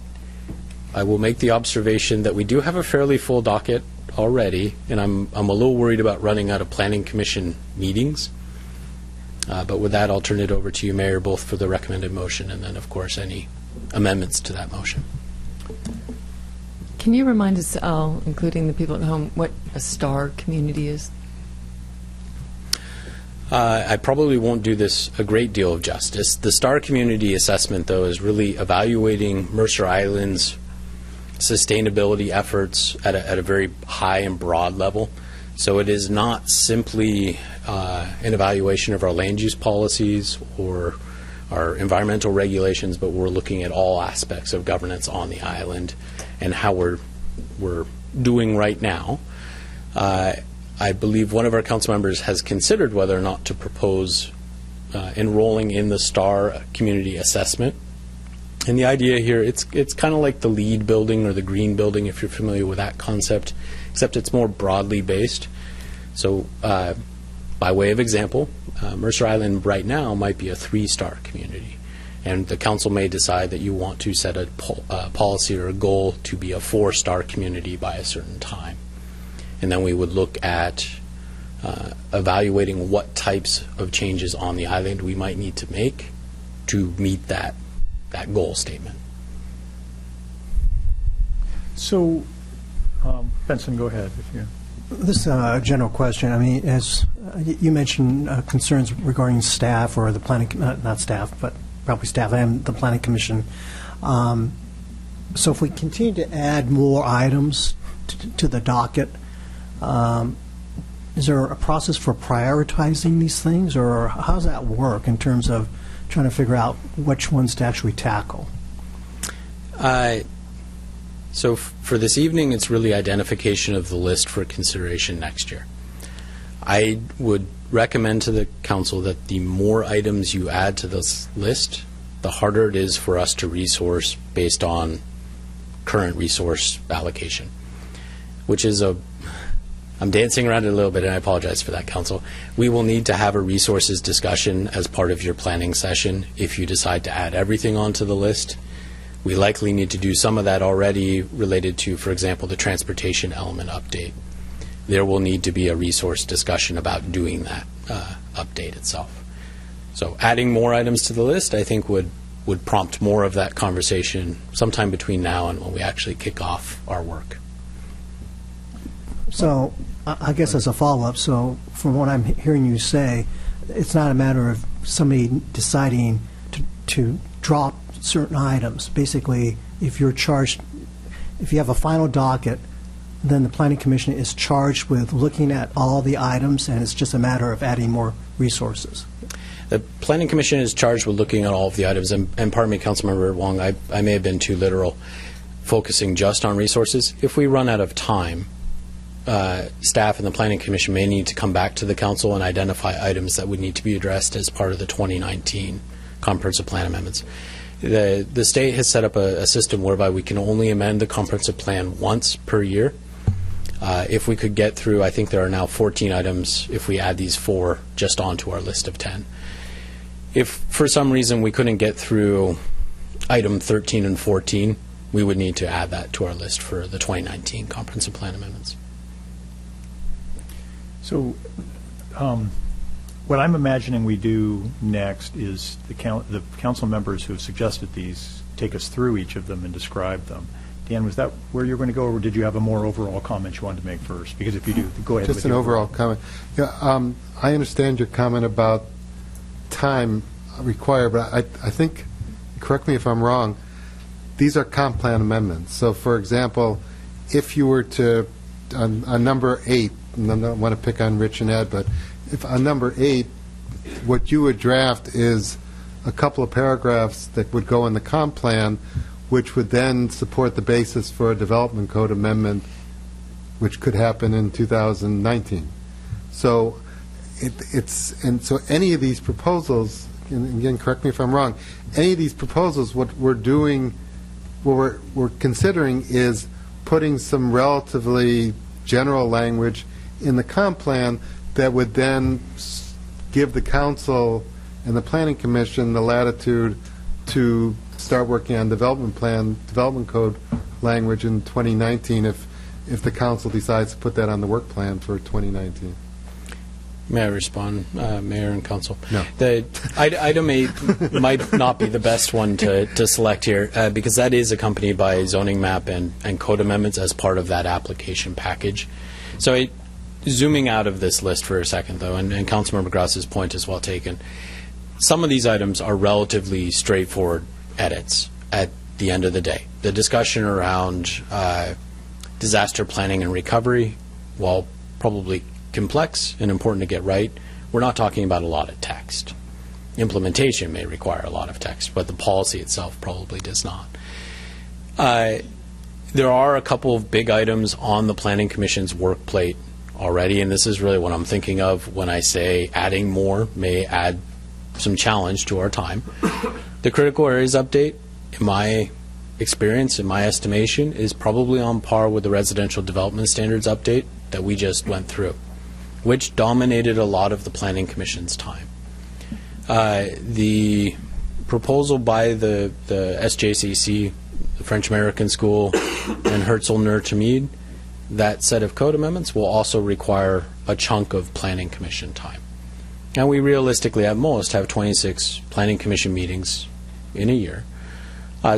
will make the observation that we do have a fairly full docket already, and I'm a little worried about running out of Planning Commission meetings. But with that, I'll turn it over to you, Mayor, both for the recommended motion and then, of course, any amendments to that motion. Can you remind us, Al, including the people at home, what a STAR community is? I probably won't do this a great deal of justice. The STAR community assessment, though, is really evaluating Mercer Island's sustainability efforts at a very high and broad level. So it is not simply an evaluation of our land use policies or our environmental regulations, but we're looking at all aspects of governance on the island and how we're doing right now. I believe one of our council members has considered whether or not to propose enrolling in the STAR community assessment. And the idea here, it's kind of like the LEED building or the green building, if you're familiar with that concept, except it's more broadly based. So by way of example, Mercer Island right now might be a 3-star community. And the council may decide that you want to set a policy or a goal to be a 4-star community by a certain time. And then we would look at evaluating what types of changes on the island we might need to make to meet that goal statement. So, Benson, go ahead. If you. This is a general question. I mean, as you mentioned concerns regarding staff or the planning, not staff, but probably staff and the planning commission. So if we continue to add more items to the docket, is there a process for prioritizing these things, or how does that work in terms of trying to figure out which ones to actually tackle? So for this evening, it's really identification of the list for consideration next year. I would recommend to the council that the more items you add to this list, the harder it is for us to resource based on current resource allocation, which is I'm dancing around it a little bit, and I apologize for that, council. We will need to have a resources discussion as part of your planning session if you decide to add everything onto the list. We likely need to do some of that already related to, for example, the transportation element update. There will need to be a resource discussion about doing that update itself. So adding more items to the list, I think, would prompt more of that conversation sometime between now and when we actually kick off our work. So I guess as a follow-up, so from what I'm hearing you say, it's not a matter of somebody deciding to drop certain items. Basically, if you have a final docket, then the Planning Commission is charged with looking at all the items, and it's just a matter of adding more resources. The Planning Commission is charged with looking at all of the items, and pardon me, Councilmember Wong, I may have been too literal, focusing just on resources. If we run out of time, staff and the Planning Commission may need to come back to the council and identify items that would need to be addressed as part of the 2019 comprehensive plan amendments. The state has set up a system whereby we can only amend the comprehensive plan once per year. If we could get through, I think there are now 14 items if we add these 4 just onto our list of 10. If for some reason we couldn't get through item 13 and 14, we would need to add that to our list for the 2019 comprehensive plan amendments. So what I'm imagining we do next is the council members who have suggested these take us through each of them and describe them. Dan, was that where you're going to go, or did you have a more overall comment you wanted to make first? Because if you do, go ahead. Just an overall comment. Yeah, I understand your comment about time required, but I think, correct me if I'm wrong, these are comp plan amendments. So, for example, if you were to, on number 8, and I don't want to pick on Rich and Ed, but if on number 8, what you would draft is a couple of paragraphs that would go in the comp plan, which would then support the basis for a development code amendment, which could happen in 2019. So so any of these proposals, and again, correct me if I'm wrong, any of these proposals, what we're doing, what we're considering is putting some relatively general language in the comp plan that would then give the council and the planning commission the latitude to start working on development code language in 2019 if the council decides to put that on the work plan for 2019. May I respond, Mayor and Council? No. The item 8 might not be the best one to select here because that is accompanied by a zoning map and code amendments as part of that application package. So zooming out of this list for a second, though, and Councilmember Gross's point is well taken, some of these items are relatively straightforward edits at the end of the day. The discussion around disaster planning and recovery, while probably complex and important to get right, we're not talking about a lot of text. Implementation may require a lot of text, but the policy itself probably does not. There are a couple of big items on the Planning Commission's work plate already, and this is really what I'm thinking of when I say adding more may add some challenge to our time. The critical areas update, in my experience, in my estimation, is probably on par with the residential development standards update that we just went through, which dominated a lot of the Planning Commission's time. The proposal by the SJCC, the French American School, and Herzl-Nur-Tamid, that set of code amendments will also require a chunk of Planning Commission time. And we realistically, at most, have 26 Planning Commission meetings in a year.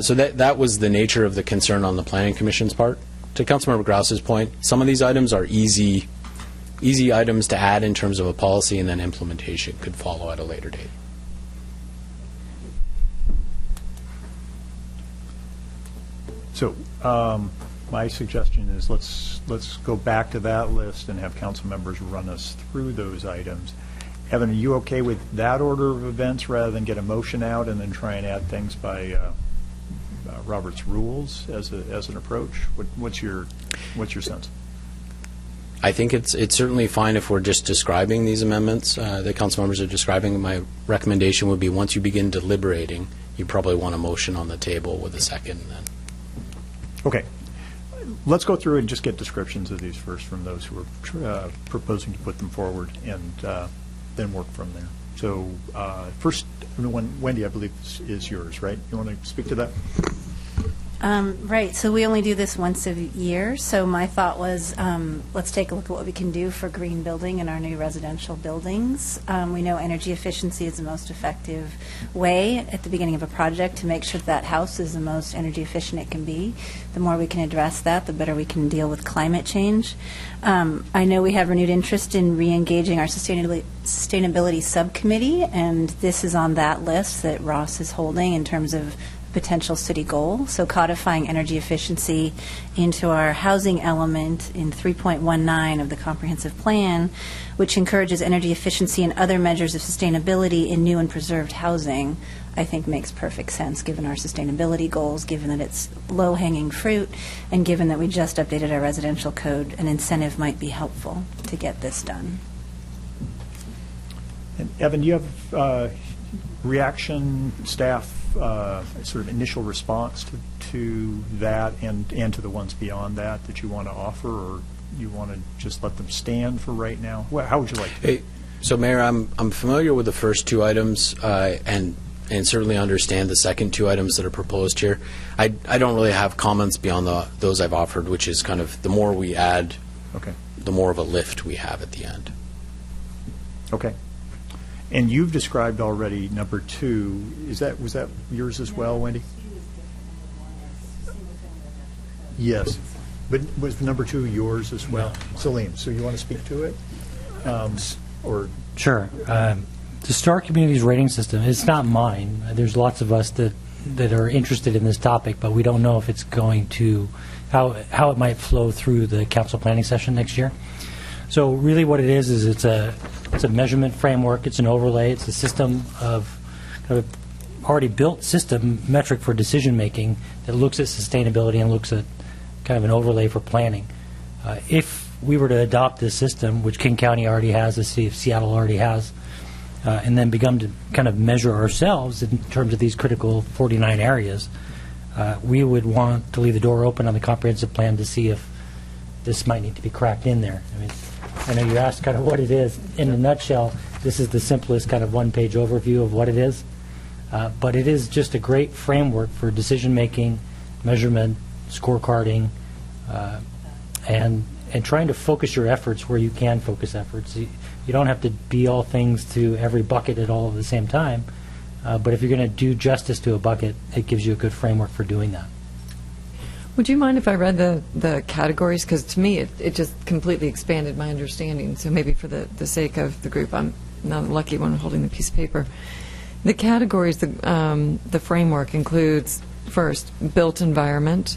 So that was the nature of the concern on the Planning Commission's part. To Councilmember Grouse's point, some of these items are easy easy items to add in terms of a policy, and then implementation could follow at a later date. So my suggestion is let's go back to that list and have council members run us through those items. Evan, are you okay with that order of events rather than get a motion out and then try and add things by Robert's rules as an approach? What's your sense? I think it's certainly fine if we're just describing these amendments. The council members are describing. My recommendation would be once you begin deliberating, you probably want a motion on the table with a second. Then. Okay. Let's go through and just get descriptions of these first from those who are proposing to put them forward, and then work from there. So first, Wendy, I believe is yours, right? You want to speak to that? Right. So we only do this once a year. So my thought was, let's take a look at what we can do for green building in our new residential buildings. We know energy efficiency is the most effective way at the beginning of a project to make sure that house is the most energy efficient it can be. The more we can address that, the better we can deal with climate change. I know we have renewed interest in re-engaging our sustainability subcommittee, and this is on that list that Ross is holding in terms of potential city goal. So codifying energy efficiency into our housing element in 3.19 of the comprehensive plan, which encourages energy efficiency and other measures of sustainability in new and preserved housing, I think makes perfect sense given our sustainability goals, given that it's low-hanging fruit, and given that we just updated our residential code. An incentive might be helpful to get this done. And Evan, do you have reaction, staff, sort of initial response to that and to the ones beyond that you want to offer, or you want to just let them stand for right now? How would you like to? So, Mayor, I'm familiar with the first two items and certainly understand the second two items that are proposed here. I don't really have comments beyond those I've offered, which is kind of the more we add, okay, the more of a lift we have at the end. Okay. And you've described already number 2. Was that yours as well, Wendy? Yes. But was number 2 yours as well? Salim, so you want to speak to it? Or Sure. The Star Communities rating system, it's not mine. There's lots of us that are interested in this topic, but we don't know if it's going to, how it might flow through the council planning session next year. So really what it is it's a measurement framework, it's an overlay, it's a system of kind of already built system metric for decision making that looks at sustainability and looks at kind of an overlay for planning. If we were to adopt this system, which King County already has, the city of Seattle already has, and then become to kind of measure ourselves in terms of these critical 49 areas, we would want to leave the door open on the comprehensive plan to see if this might need to be cracked in there. I mean, I know you asked kind of what it is. In a nutshell, this is the simplest kind of one-page overview of what it is. But it is just a great framework for decision-making, measurement, scorecarding, and trying to focus your efforts where you can focus efforts. You don't have to be all things to every bucket at all at the same time. But if you're going to do justice to a bucket, it gives you a good framework for doing that. Would you mind if I read the categories? Because to me, it just completely expanded my understanding. So maybe for the sake of the group, I'm not the lucky one holding the piece of paper. The categories, the framework includes, first, built environment,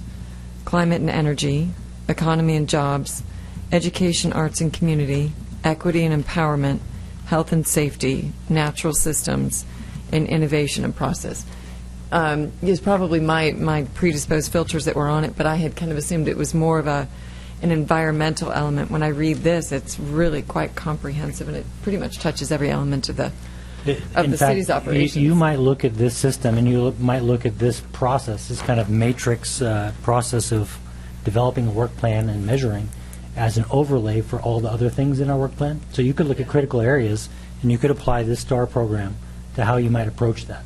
climate and energy, economy and jobs, education, arts and community, equity and empowerment, health and safety, natural systems, and innovation and process. Is probably my predisposed filters that were on it, but I had kind of assumed it was more of an environmental element. When I read this, it's really quite comprehensive, and it pretty much touches every element of the city's operations. You might look at this system, and you might look at this process, this kind of matrix process of developing a work plan and measuring, as an overlay for all the other things in our work plan. So you could look at critical areas, and you could apply this STAR program to how you might approach that.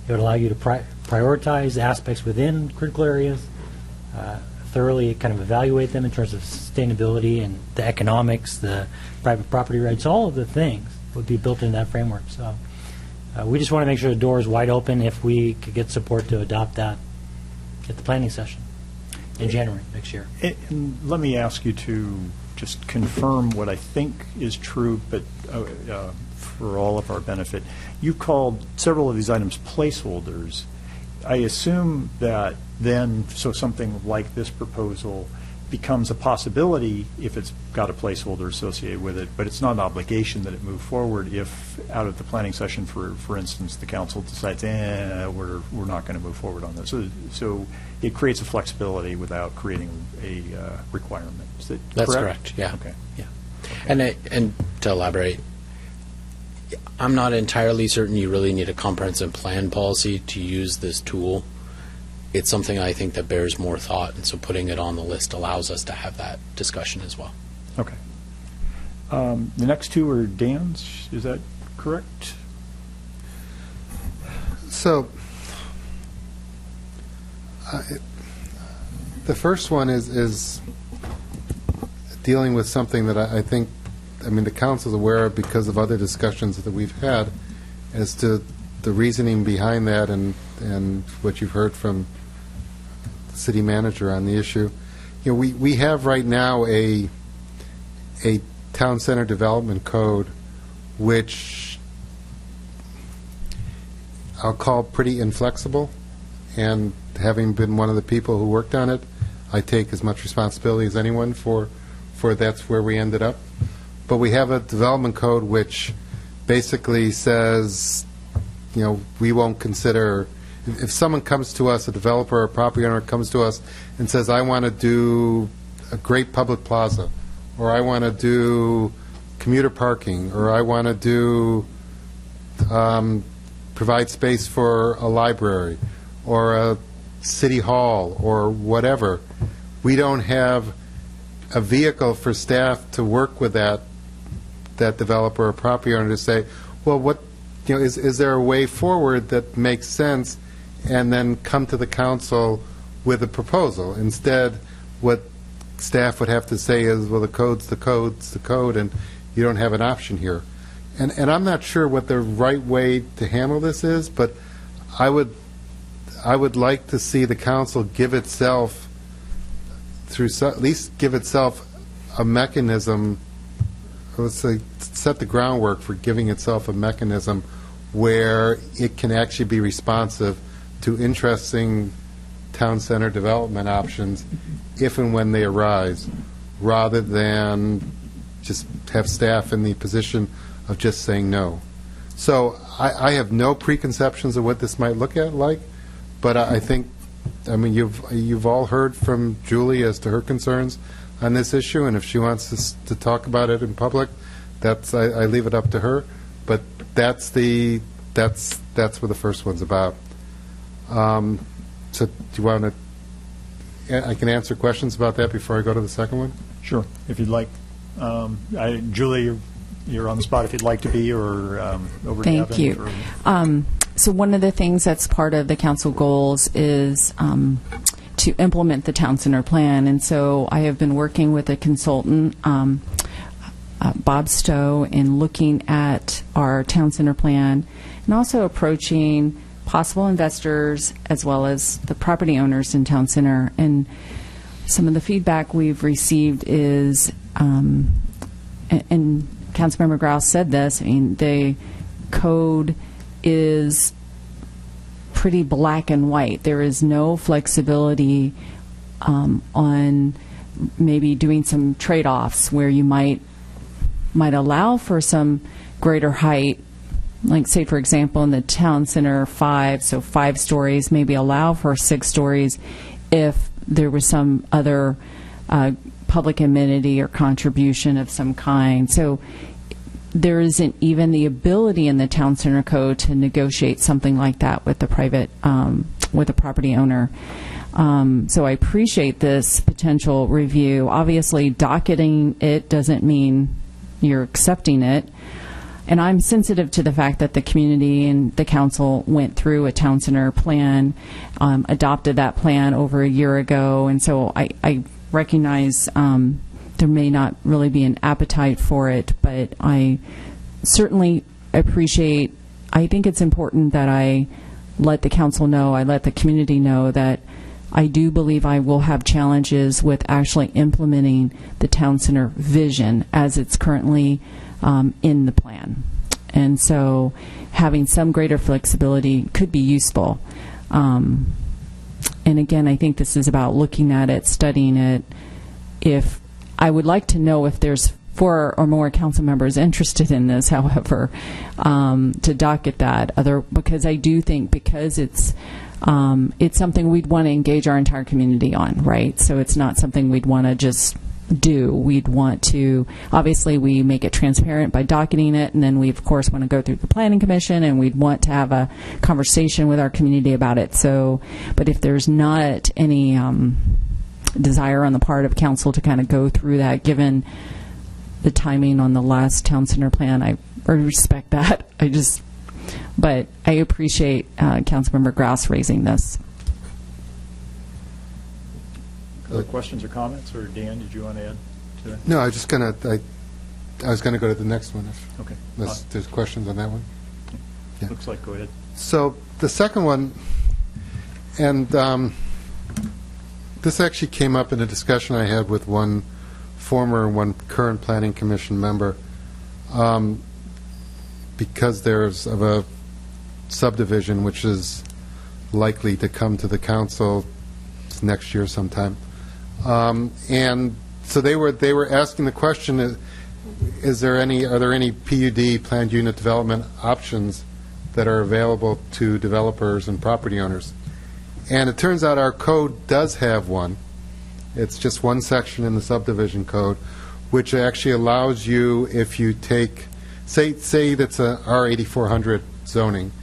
It would allow you to prioritize aspects within critical areas, thoroughly kind of evaluate them in terms of sustainability and the economics, the private property rights, all of the things would be built into that framework. So we just want to make sure the door is wide open if we could get support to adopt that at the planning session in January next year. And let me ask you to just confirm what I think is true, but for all of our benefit. You've called several of these items placeholders. I assume that then, so something like this proposal becomes a possibility if it's got a placeholder associated with it, but it's not an obligation that it move forward if, out of the planning session, for instance, the council decides, we're not going to move forward on this. So it creates a flexibility without creating a requirement. Is that That's correct? Yeah. Okay. Yeah. And to elaborate, I'm not entirely certain you really need a comprehensive plan policy to use this tool. It's something I think that bears more thought, and so putting it on the list allows us to have that discussion as well. Okay. The next two are Dan's. Is that correct? So, the first one is dealing with something that I think, the council's aware of because of other discussions that we've had as to the reasoning behind that and what you've heard from the city manager on the issue. We have right now a town center development code which I'll call pretty inflexible, and having been one of the people who worked on it, I take as much responsibility as anyone for that's where we ended up. But we have a development code which basically says, we won't consider, if someone comes to us, a developer or a property owner comes to us and says, I want to do a great public plaza, or I want to do commuter parking, or I want to do provide space for a library or a city hall or whatever, we don't have a vehicle for staff to work with that developer or property owner to say, well, what is there a way forward that makes sense, and then come to the council with a proposal. Instead, what staff would have to say is, well, the code's the code, and you don't have an option here. And I'm not sure what the right way to handle this is, but I would like to see the council give itself, at least give itself a mechanism, let's say, set the groundwork for giving itself a mechanism where it can actually be responsive to interesting town center development options if and when they arise, rather than just have staff in the position of just saying no. So I have no preconceptions of what this might look like, but I think, you've all heard from Julie as to her concerns on this issue, and if she wants us to talk about it in public, I leave it up to her. But that's what the first one's about. So do you want to? I can answer questions about that before I go to the second one. Sure, if you'd like. Julie, you're on the spot if you'd like to be, or over to Evan. Thank you. So one of the things that's part of the council goals is to implement the town center plan, and so I have been working with a consultant, Bob Stowe, in looking at our town center plan and also approaching possible investors as well as the property owners in town center. And some of the feedback we've received is, and Councilmember Grouse said this, the code is pretty black and white. There is no flexibility on maybe doing some trade-offs where you might allow for some greater height, like say, for example, in the town center 5 stories, maybe allow for 6 stories if there was some other public amenity or contribution of some kind. So there isn't even the ability in the town center code to negotiate something like that with the private, with a property owner. So I appreciate this potential review. Obviously, docketing it doesn't mean you're accepting it. And I'm sensitive to the fact that the community and the council went through a town center plan, adopted that plan over a year ago, and so I recognize there may not really be an appetite for it, but I certainly appreciate, I think it's important that I let the council know, I let the community know that I do believe I will have challenges with actually implementing the town center vision as it's currently in the plan. And so having some greater flexibility could be useful. And again, I think this is about looking at it, studying it. If I would like to know if there's 4 or more council members interested in this, however, to docket that because I do think because it's something we'd want to engage our entire community on, right? So it's not something we'd want to just do. We'd want to, obviously we make it transparent by docketing it, and then we of course want to go through the planning commission, and we'd want to have a conversation with our community about it. So, but if there's not any desire on the part of council to kind of go through that, given the timing on the last town center plan, I respect that. But I appreciate Councilmember Grass raising this. Other questions or comments? Or Dan, did you want to add to that? No, I was just going to, I was going to go to the next one Okay. Unless there's questions on that one. Yeah. Looks like, go ahead. So the second one, and this actually came up in a discussion I had with one former and one current Planning Commission member, because there's of a subdivision which is likely to come to the council next year sometime. And so they were asking the question, are there any PUD, planned unit development options that are available to developers and property owners? And it turns out our code does have one. It's just one section in the subdivision code, which actually allows you, if you take, say that's a R8400 zoning,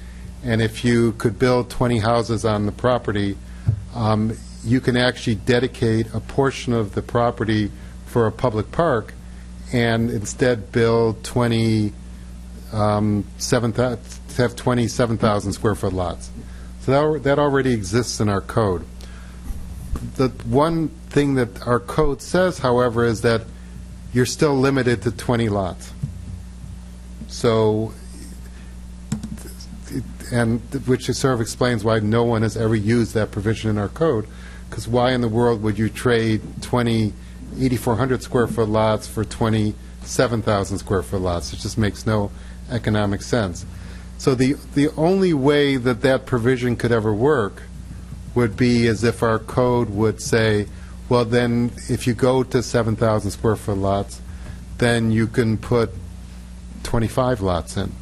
and if you could build 20 houses on the property, you can actually dedicate a portion of the property for a public park and instead build 27,000 square foot lots. So that already exists in our code. The one thing that our code says, however, is that you're still limited to 20 lots. So, and which sort of explains why no one has ever used that provision in our code, because why in the world would you trade 20 8,400 square foot lots for 27,000 square foot lots? It just makes no economic sense. So the only way that that provision could ever work would be as if our code would say, well, then if you go to 7,000 square foot lots, then you can put 25 lots in.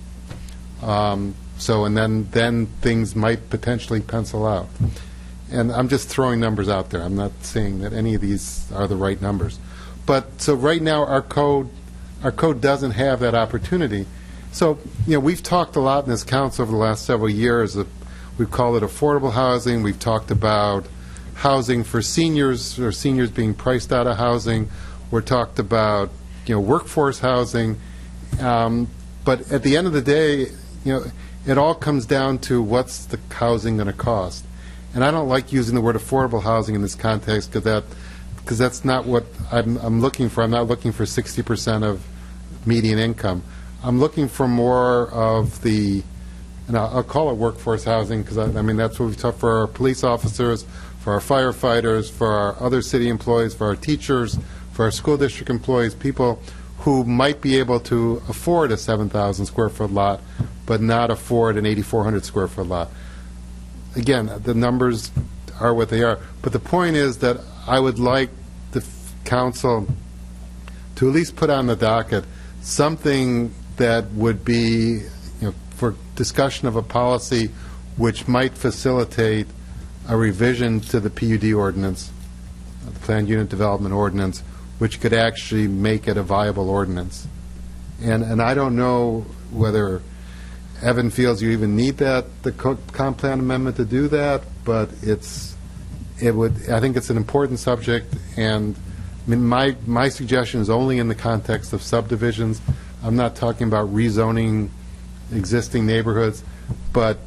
So, and then things might potentially pencil out. And I'm just throwing numbers out there. I'm not saying that any of these are the right numbers. But so right now our code doesn't have that opportunity. So, you know, we've talked a lot in this council over the last several years. We've called it affordable housing. We've talked about housing for seniors, or seniors being priced out of housing. We're talked about, you know, workforce housing. But at the end of the day, you know, it all comes down to what's the housing going to cost. And I don't like using the word affordable housing in this context because that's not what I'm looking for. I'm not looking for 60% of median income. I'm looking for more of the, and I'll call it workforce housing because, I mean, that's what we've talked for our police officers, for our firefighters, for our other city employees, for our teachers, for our school district employees, people who might be able to afford a 7,000 square foot lot but not afford an 8,400 square foot lot. Again, the numbers are what they are. But the point is that I would like the council to at least put on the docket something that would be, you know, for discussion of a policy which might facilitate a revision to the PUD ordinance, the Planned Unit Development Ordinance, which could actually make it a viable ordinance. And I don't know whether Evan feels you even need the comp plan amendment to do that, but I think it's an important subject, and I mean, my suggestion is only in the context of subdivisions. I'm not talking about rezoning existing neighborhoods, but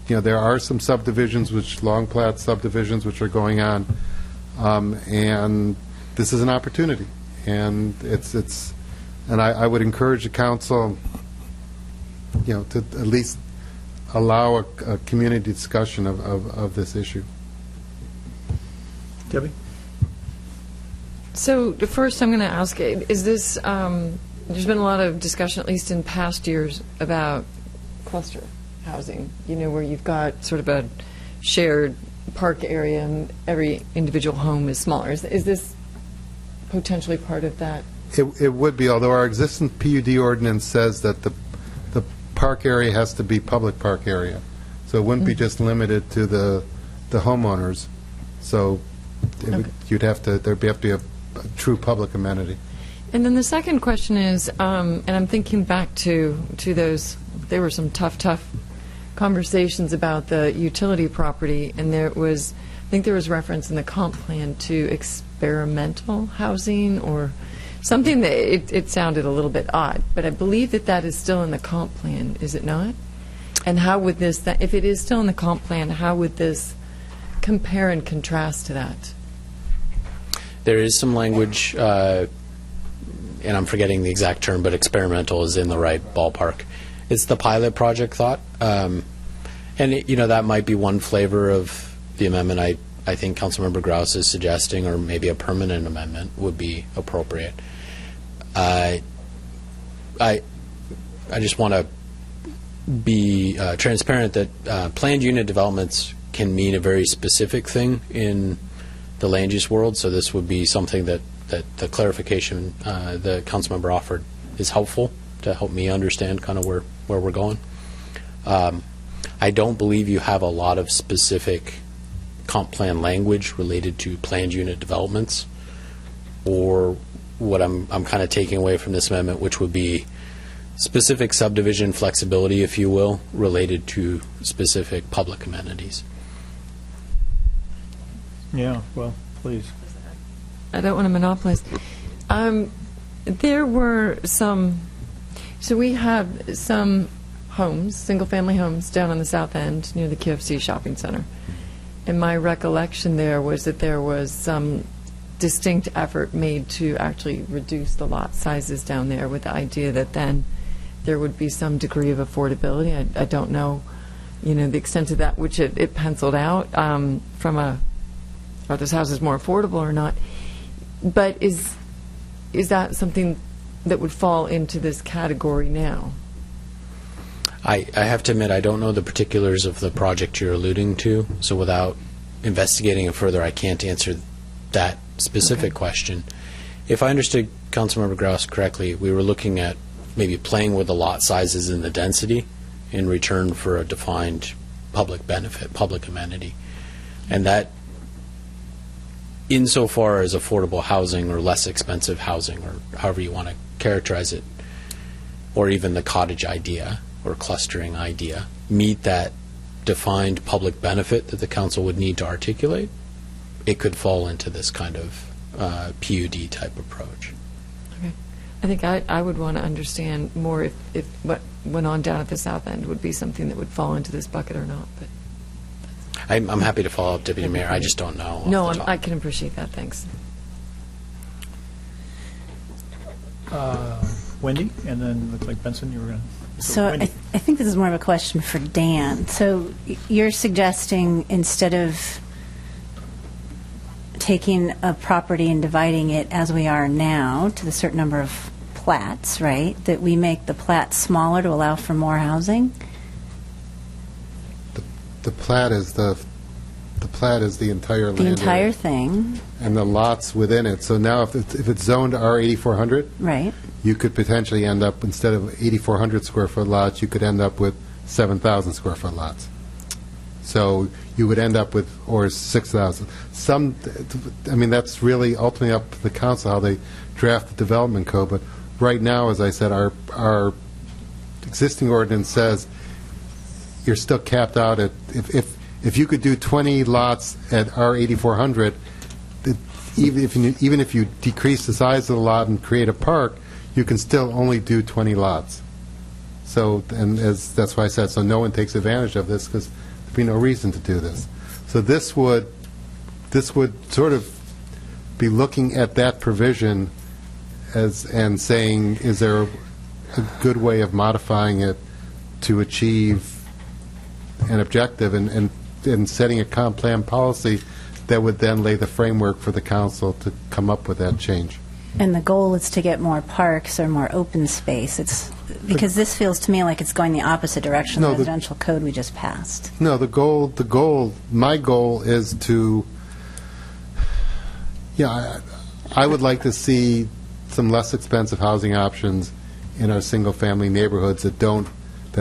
you know, there are some subdivisions, long plat subdivisions, which are going on, and this is an opportunity, and and I would encourage the council, you know, to at least allow a community discussion of this issue. Debbie? So first, I'm going to ask: is this? There's been a lot of discussion, at least in past years, about cluster housing. You know, where you've got sort of a shared park area, and every individual home is smaller. Is this potentially part of that? It would be, although our existing PUD ordinance says that the park area has to be public park area, so it wouldn't be just limited to the homeowners. So you'd have to there'd have to be a true public amenity. And then the second question is, and I'm thinking back to those. There were some tough conversations about the utility property, and I think there was reference in the comp plan to experimental housing or something that it sounded a little bit odd, but I believe that is still in the comp plan, is it not? And how would this, if it is still in the comp plan, how would this compare and contrast to that? There is some language, and I'm forgetting the exact term, but experimental is in the right ballpark. It's the pilot project thought, and that might be one flavor of the amendment. I think Councilmember Grouse is suggesting, or maybe a permanent amendment would be appropriate. I just want to be transparent that planned unit developments can mean a very specific thing in the land use world. So this would be something that the clarification the Councilmember offered is helpful to help me understand kind of where we're going. I don't believe you have a lot of specific comp plan language related to planned unit developments, or what I'm kind of taking away from this amendment, which would be specific subdivision flexibility, if you will, related to specific public amenities. Yeah, well, please. I don't want to monopolize. There were some, so we have some homes, single-family homes, down on the south end near the QFC shopping center. And my recollection there was that there was some distinct effort made to actually reduce the lot sizes down there, with the idea that then there would be some degree of affordability. I don't know, the extent of that, which it penciled out from are those houses more affordable or not? But is that something that would fall into this category now? I have to admit, I don't know the particulars of the project you're alluding to, so without investigating it further, I can't answer that specific question. If I understood Councilmember Grouse correctly, we were looking at maybe playing with the lot sizes and the density in return for a defined public benefit, public amenity. And that, insofar as affordable housing or less expensive housing, or however you want to characterize it, or even the cottage idea or clustering idea, meet that defined public benefit that the council would need to articulate, it could fall into this kind of PUD type approach. Okay. I think I would want to understand more if what went on down at the south end would be something that would fall into this bucket or not. But I'm happy to follow up, Deputy Mayor. I just don't know. No, I can appreciate that. Thanks. Wendy, and then looks like Benson, you were going to... So I think this is more of a question for Dan. So you're suggesting, instead of taking a property and dividing it as we are now to the certain number of plats, right, that we make the plats smaller to allow for more housing? The plat is the entire land. The entire area. thing. And the lots within it. So now if it's zoned R8400, right, you could potentially end up, instead of 8,400 square foot lots, you could end up with 7,000 square foot lots. So you would end up with, or 6,000. That's really ultimately up to the council how they draft the development code. But right now, as I said, our existing ordinance says you're still capped out at, if you could do 20 lots at R8400, even if you decrease the size of the lot and create a park, you can still only do 20 lots. So, that's why I said, so no one takes advantage of this, because there'd be no reason to do this. So this would sort of be looking at that provision and saying, is there a good way of modifying it to achieve an objective, and setting a comp plan policy that would then lay the framework for the council to come up with that change. And the goal is to get more parks or more open space. It's because this feels to me like it's going the opposite direction of the residential code we just passed. No, my goal is to, I would like to see some less expensive housing options in our single-family neighborhoods that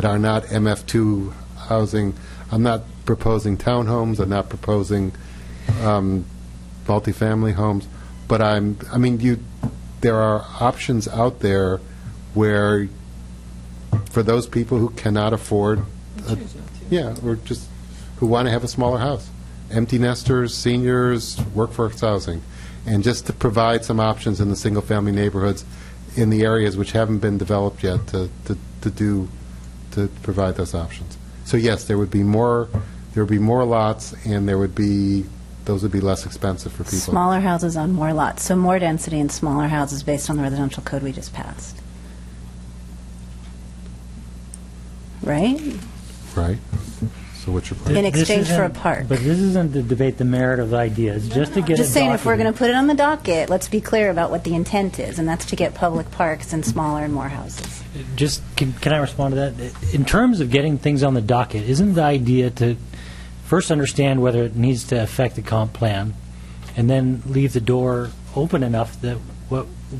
are not MF2 housing. I'm not proposing townhomes. I'm not proposing multifamily homes. But there are options out there where, for those people who cannot afford, or just who want to have a smaller house, empty nesters, seniors, workforce housing, and just to provide some options in the single-family neighborhoods in the areas which haven't been developed yet to provide those options. So yes, there would be more lots, and those would be less expensive for people. Smaller houses on more lots, so more density in smaller houses based on the residential code we just passed. Right? Right. So what's your point? In exchange for a park. But this isn't to debate the merit of the idea. It's just to get Just it saying, if we're documented. going to put it on the docket, let's be clear about what the intent is, and that's to get public parks and smaller and more houses. Just can I respond to that? In terms of getting things on the docket, isn't the idea to first understand whether it needs to affect the comp plan, and then leave the door open enough that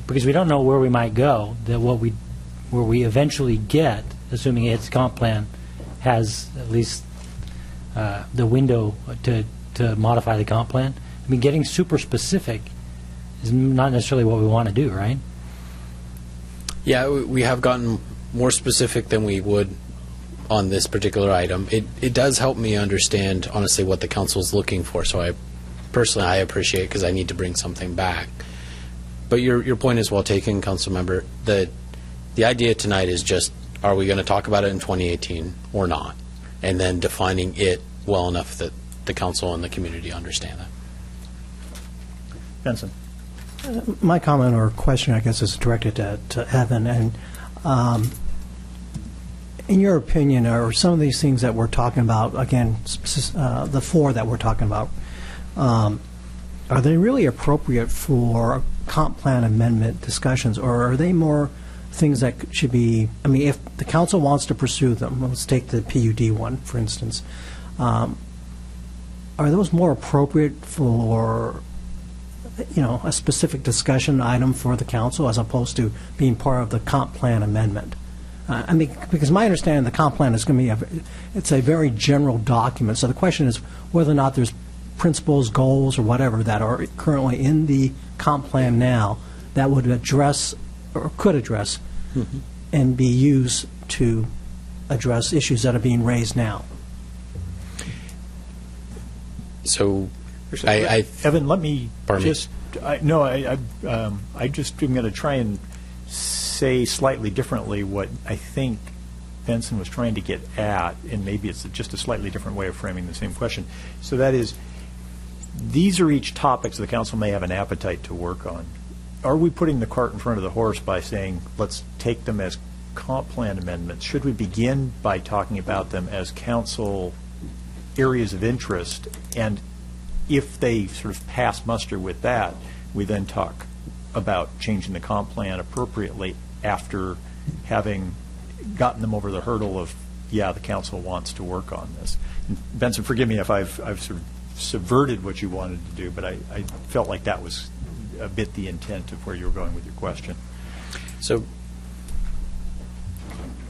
because we don't know where we might go, that where we eventually get, assuming it's comp plan, has at least the window to modify the comp plan. I mean, getting super specific is not necessarily what we want to do, right? Yeah, we have gotten more specific than we would on this particular item. It does help me understand, honestly, what the council is looking for. So I appreciate it because I need to bring something back. But your point is well taken, Council Member. The idea tonight is just, are we going to talk about it in 2018 or not? And then defining it well enough that the council and the community understand that. Benson. My comment or question, I guess, is directed to Evan. And in your opinion, are some of these things that we're talking about, again, the four that we're talking about, are they really appropriate for comp plan amendment discussions, or are they more things that should be, if the council wants to pursue them, let's take the PUD one, for instance, are those more appropriate for a specific discussion item for the council as opposed to being part of the comp plan amendment? Because my understanding of the comp plan is going to be it's a very general document. So the question is whether or not there's principles, goals, or whatever that are currently in the comp plan now that would address or could address and be used to address issues that are being raised now. So, Evan, let me pardon just. I just am going to try and say slightly differently what I think Benson was trying to get at, and maybe it's just a slightly different way of framing the same question. So that is, these are each topics the council may have an appetite to work on. Are we putting the cart in front of the horse by saying, let's take them as comp plan amendments? Should we begin by talking about them as council areas of interest, and if they sort of pass muster with that, we then talk about changing the comp plan appropriately after having gotten them over the hurdle of, the council wants to work on this. And Benson, forgive me if I've sort of subverted what you wanted to do, but I felt like that was a bit the intent of where you were going with your question. So,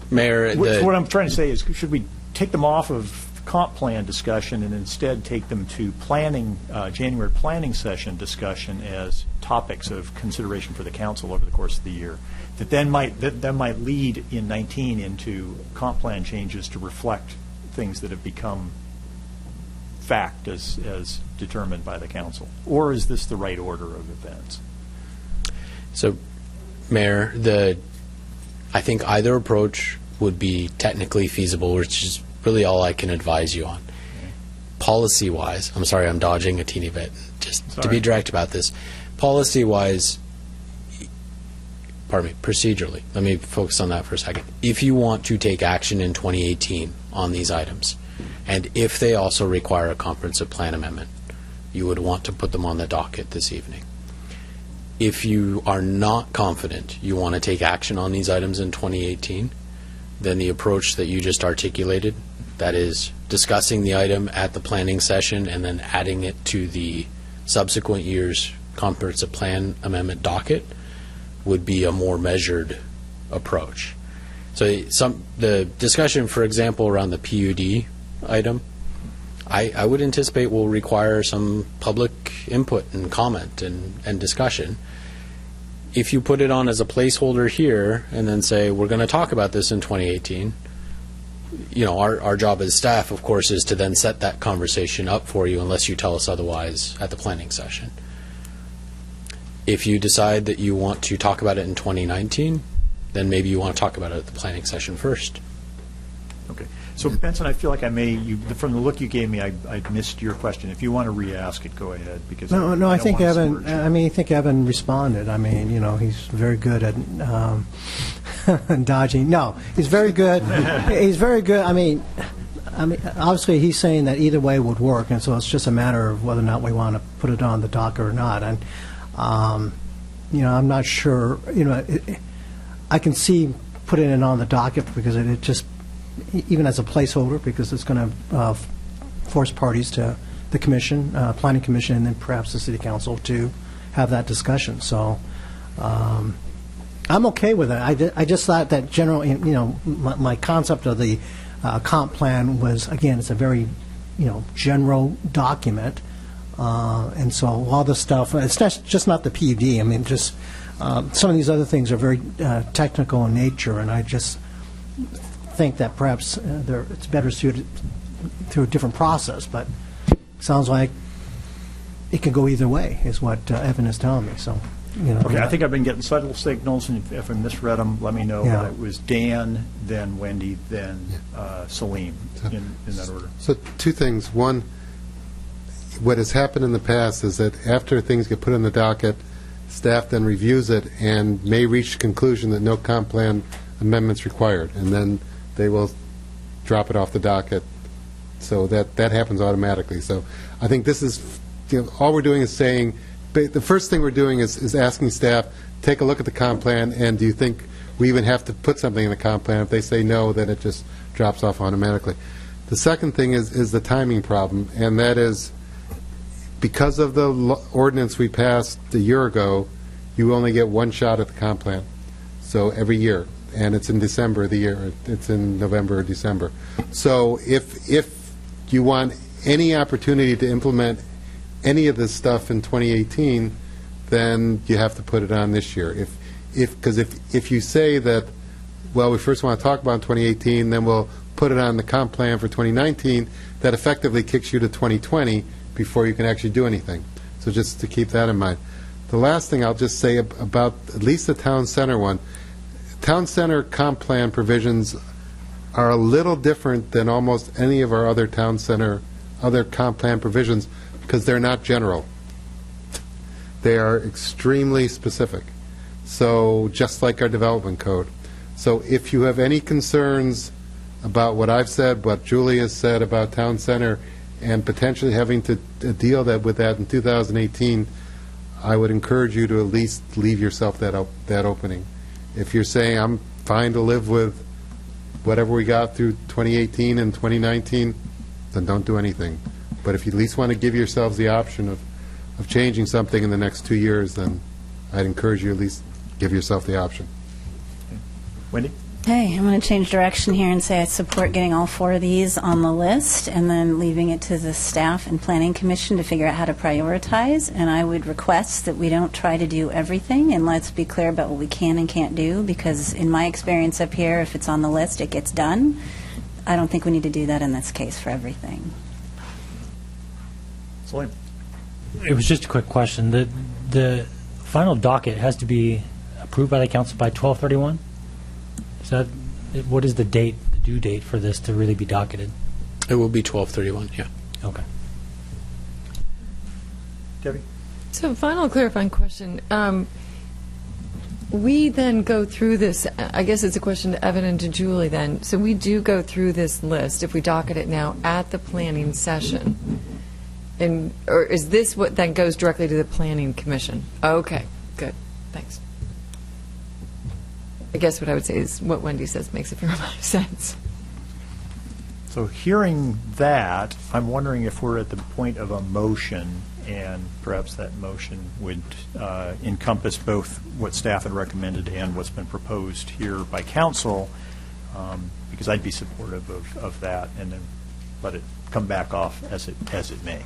Mayor, what I'm trying to say is, should we take them off of comp plan discussion and instead take them to planning, January planning session discussion as topics of consideration for the council over the course of the year, that then might lead in 19 into comp plan changes to reflect things that have become fact as determined by the council? Or is this the right order of events? So, Mayor, I think either approach would be technically feasible, which is really all I can advise you on. Policy-wise, I'm sorry, I'm dodging a teeny bit, just to be direct about this. Policy-wise, procedurally, let me focus on that for a second. If you want to take action in 2018 on these items, and if they also require a comprehensive plan amendment, you would want to put them on the docket this evening. If you are not confident you want to take action on these items in 2018, then the approach that you just articulated, that is discussing the item at the planning session and then adding it to the subsequent year's comprehensive plan amendment docket, would be a more measured approach. So the discussion, for example, around the PUD item, I would anticipate will require some public input and comment and discussion. If you put it on as a placeholder here and then say, we're going to talk about this in 2018, our job as staff, of course, is to then set that conversation up for you unless you tell us otherwise at the planning session. If you decide that you want to talk about it in 2019, then maybe you want to talk about it at the planning session first. Okay. So, Benson, I feel like from the look you gave me, I missed your question. If you want to re-ask it, go ahead. Because I think Evan. I think Evan responded. He's very good at dodging. No, he's very good. He's very good. Obviously, he's saying that either way would work, and so it's just a matter of whether or not we want to put it on the docket or not. And I'm not sure. I can see putting it on the docket because it just, even as a placeholder, because it's going to force parties to the commission, planning commission, and then perhaps the city council to have that discussion. So I'm okay with it. I just thought that generally, my concept of the comp plan was, again, it's a very, general document. And so all the stuff, it's just not the PUD. Just some of these other things are very technical in nature, and I just think that perhaps it's better suited through a different process. But it sounds like it can go either way, is what Evan is telling me. So, Okay, I think I've been getting subtle signals, and if I misread them, let me know. Yeah. But it was Dan, then Wendy, then Salim, in that order. So two things. One, what has happened in the past is that after things get put on the docket, staff then reviews it and may reach the conclusion that no comp plan amendments required, and then they will drop it off the docket. So that happens automatically. So I think this is, all we're doing is saying, the first thing we're doing is asking staff, take a look at the comp plan, and do you think we even have to put something in the comp plan? If they say no, then it just drops off automatically. The second thing is the timing problem, and that is, because of the ordinance we passed a year ago, you only get one shot at the comp plan. So every year, and it's in December of the year. It's in November or December. So if you want any opportunity to implement any of this stuff in 2018, then you have to put it on this year. Because if you say that, well, we first want to talk about 2018, then we'll put it on the comp plan for 2019, that effectively kicks you to 2020 before you can actually do anything. So just to keep that in mind. The last thing I'll just say about at least the town center one, town center comp plan provisions are a little different than almost any of our other town center, other comp plan provisions, because they're not general. They are extremely specific. So just like our development code. So if you have any concerns about what I've said, what Julie has said about town center, and potentially having to deal with that in 2018, I would encourage you to at least leave yourself that opening. If you're saying, I'm fine to live with whatever we got through 2018 and 2019, then don't do anything. But if you at least want to give yourselves the option of changing something in the next 2 years, then I'd encourage you at least give yourself the option. Wendy? Hey, I'm going to change direction here and say I support getting all 4 of these on the list and then leaving it to the staff and planning commission to figure out how to prioritize. And I would request that we don't try to do everything, and let's be clear about what we can and can't do, because in my experience up here, if it's on the list, it gets done. I don't think we need to do that in this case for everything. Salim. It was just a quick question. The final docket has to be approved by the council by 12/31? Is that, what is the date, the due date for this to really be docketed? It will be 12/31, yeah. Okay. Debbie? So, final clarifying question. We then go through this, I guess it's a question to Evan and to Julie then. So we do go through this list, if we docket it now, at the planning session. or is this what then goes directly to the Planning Commission? Okay, good. Thanks. I guess what I would say is what Wendy says makes a fair amount of sense. So hearing that, I'm wondering if we're at the point of a motion, and perhaps that motion would encompass both what staff had recommended and what's been proposed here by council, because I'd be supportive of that, and then let it come back off as it may.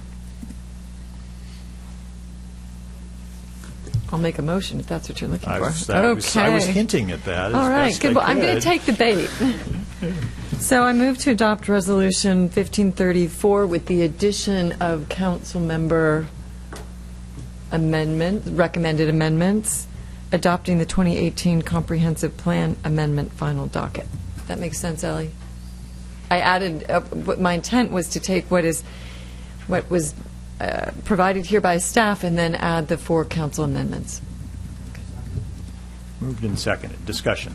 I'll make a motion if that's what you're looking for. I was hinting at that. All right, good. Well, I'm going to take the bait. So I move to adopt Resolution 1534 with the addition of council member recommended amendments, adopting the 2018 Comprehensive Plan Amendment Final Docket. That makes sense, Ellie? I added, my intent was to take what was provided here by staff and then add the 4 council amendments. Moved and seconded. Discussion.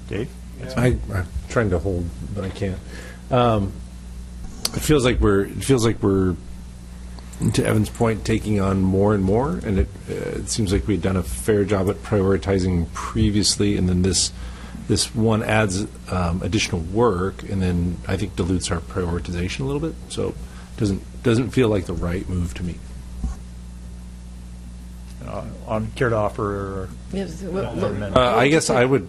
Dave? I'm trying to hold, but I can't. It feels like we're, to Evan's point, taking on more and more, and it seems like we've done a fair job at prioritizing previously, and then this one adds additional work, and then I think dilutes our prioritization a little bit. So doesn't feel like the right move to me. Care to offer? Yes, I guess I would.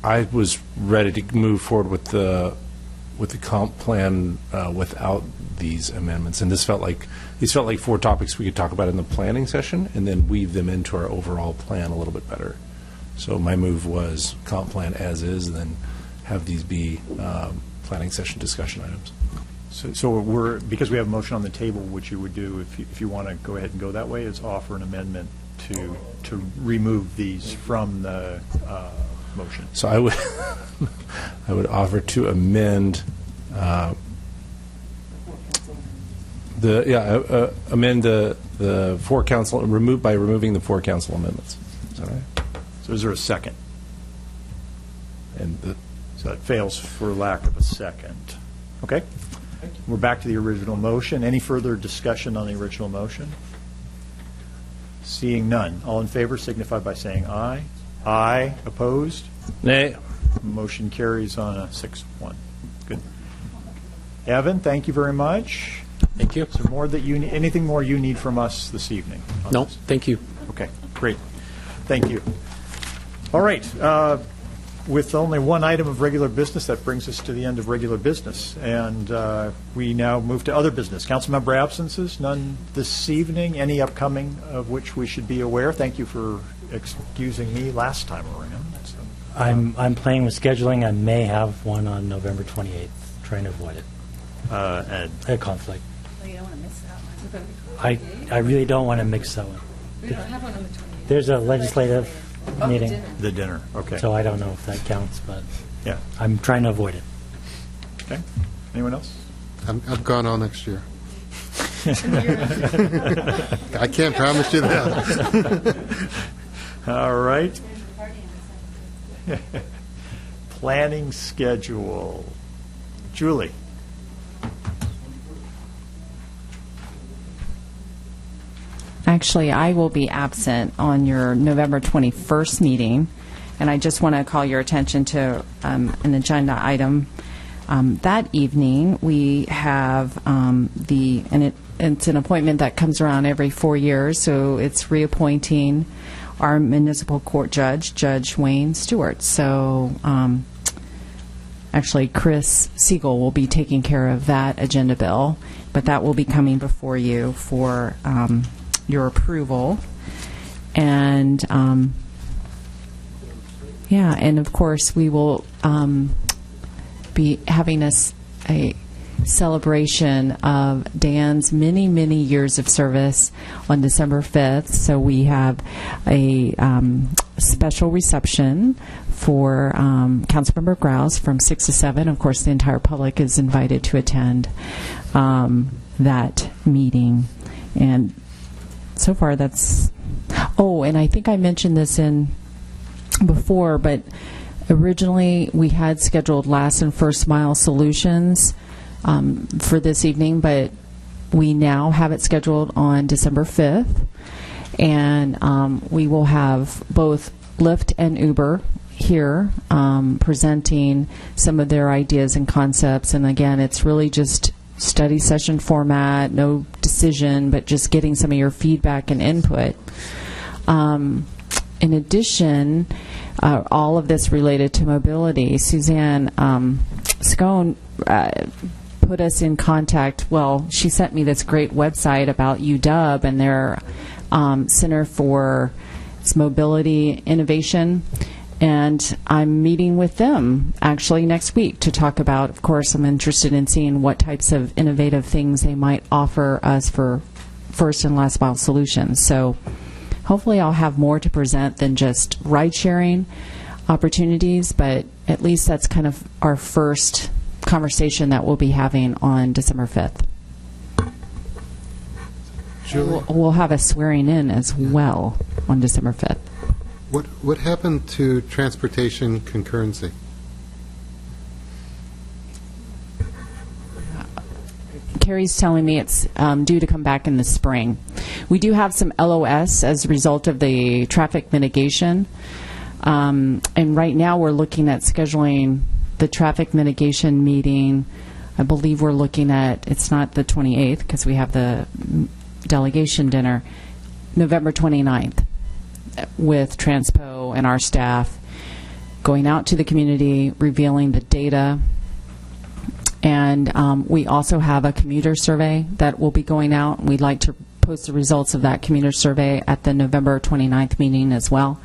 I was ready to move forward with the comp plan without these amendments, and these felt like 4 topics we could talk about in the planning session, and then weave them into our overall plan a little bit better. So my move was comp plan as is, and then have these be planning session discussion items. So because we have a motion on the table, what you would do if you want to go ahead and go that way is offer an amendment to remove these from the motion. So I would I would offer to amend amend the 4 council removing the 4 council amendments. Is that right? So is there a second? So that fails for lack of a second. Okay. We're back to the original motion. Any further discussion on the original motion? Seeing none. All in favor signify by saying aye. Aye. Opposed? Nay. Motion carries on a 6-1. Good. Evan, thank you very much. Thank you. Is there anything more you need from us this evening? No, thank you. Okay, great. Thank you. All right. With only one item of regular business, that brings us to the end of regular business. And we now move to other business. Councilmember absences, none this evening. Any upcoming of which we should be aware? Thank you for excusing me last time around. So, I'm playing with scheduling. I may have one on November 28th, trying to avoid it. A conflict. Well, you don't want to miss that one. I really don't want to mix that one. We don't have one on the 28th. There's a legislative meeting. The dinner, okay. So I don't know if that counts, but yeah, I'm trying to avoid it. Okay. Anyone else? I'm gone all next year. I can't promise you that. All right. Planning schedule. Julie. Actually, I will be absent on your November 21st meeting, and I just want to call your attention to an agenda item. That evening, we have it's an appointment that comes around every 4 years, so it's reappointing our municipal court judge, Judge Wayne Stewart. So actually, Chris Siegel will be taking care of that agenda bill, but that will be coming before you for your approval. And and of course we will be having a celebration of Dan's many, many years of service on December 5th. So we have a special reception for Councilmember Grouse from 6 to 7. Of course, the entire public is invited to attend that meeting. And so far, that's... Oh, and I think I mentioned this before, but Originally, we had scheduled last and first mile solutions for this evening, but we now have it scheduled on December 5th, and we will have both Lyft and Uber here presenting some of their ideas and concepts. And again, it's really just study session format, no decision, but just getting some of your feedback and input. In addition, all of this related to mobility. Suzanne Scone put us in contact. Well, she sent me this great website about UW and their Center for Mobility Innovation. And I'm meeting with them actually next week to talk about, of course, I'm interested in seeing what types of innovative things they might offer us for first and last mile solutions. So hopefully I'll have more to present than just ride-sharing opportunities, but at least that's kind of our first conversation that we'll be having on December 5th. We'll have a swearing in as well on December 5th. What happened to transportation concurrency? Carrie's telling me it's due to come back in the spring. We do have some LOS as a result of the traffic mitigation. And right now we're looking at scheduling the traffic mitigation meeting. I believe we're looking at, it's not the 28th because we have the delegation dinner, November 29th with Transpo and our staff going out to the community, revealing the data. And we also have a commuter survey that will be going out. We'd like to post the results of that commuter survey at the November 29th meeting as well.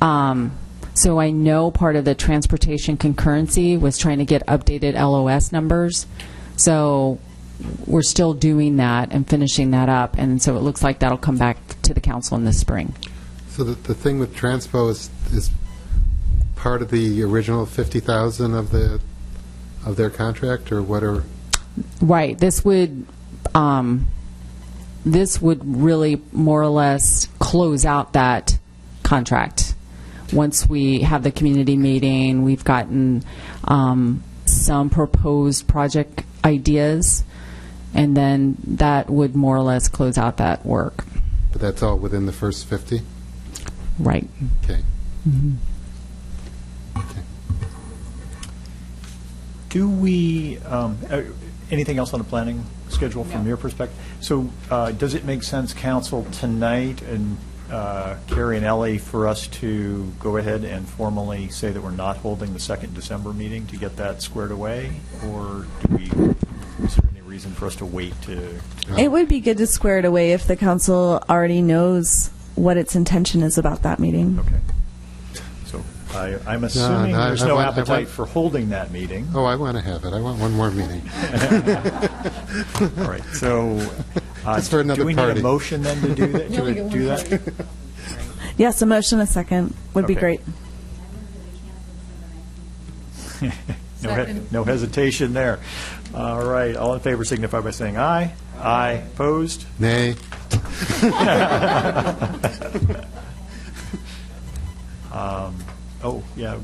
So I know part of the transportation concurrency was trying to get updated LOS numbers. So we're still doing that and finishing that up. And so it looks like that'll come back to the council in the spring. So the thing with Transpo is part of the original 50,000 of their contract, or what are? Right. This would really more or less close out that contract. Once we have the community meeting, we've gotten some proposed project ideas, and then that would more or less close out that work. But that's all within the first 50? Right. Okay. Mm-hmm. Do we, anything else on the planning schedule from your perspective? So does it make sense, council, tonight, and Carrie and Ellie, for us to go ahead and formally say that we're not holding the second December meeting to get that squared away? Or is there any reason for us to wait to? It would be good to square it away if the council already knows what its intention is about that meeting. Okay. So I'm assuming there's no appetite for holding that meeting. Oh, I want to have it. I want one more meeting. All right. So it's for another do we party. Need a motion then to do that? To do that? Yes, a motion, a second would be great. No hesitation there. All right. All in favor signify by saying aye. Aye. Opposed? Nay. Oh, yeah.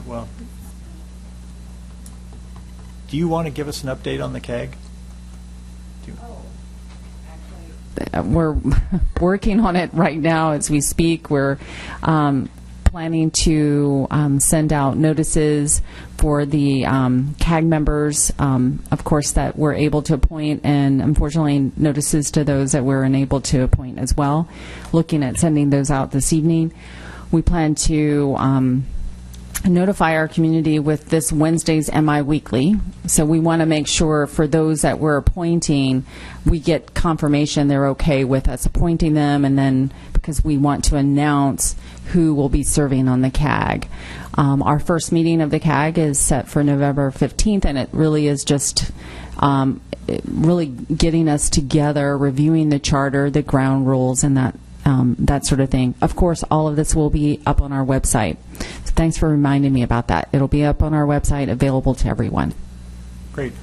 Well, do you want to give us an update on the CAG? We're working on it right now as we speak. We're planning to send out notices for the CAG members, of course, that we're able to appoint, and unfortunately notices to those that we're unable to appoint as well. Looking at sending those out this evening. We plan to notify our community with this Wednesday's MI Weekly. So we want to make sure for those that we're appointing, we get confirmation they're okay with us appointing them, and then because we want to announce who will be serving on the CAG. Our first meeting of the CAG is set for November 15th, and it really is just really getting us together, reviewing the charter, the ground rules, and that sort of thing. Of course, all of this will be up on our website. So thanks for reminding me about that. It'll be up on our website, available to everyone. Great.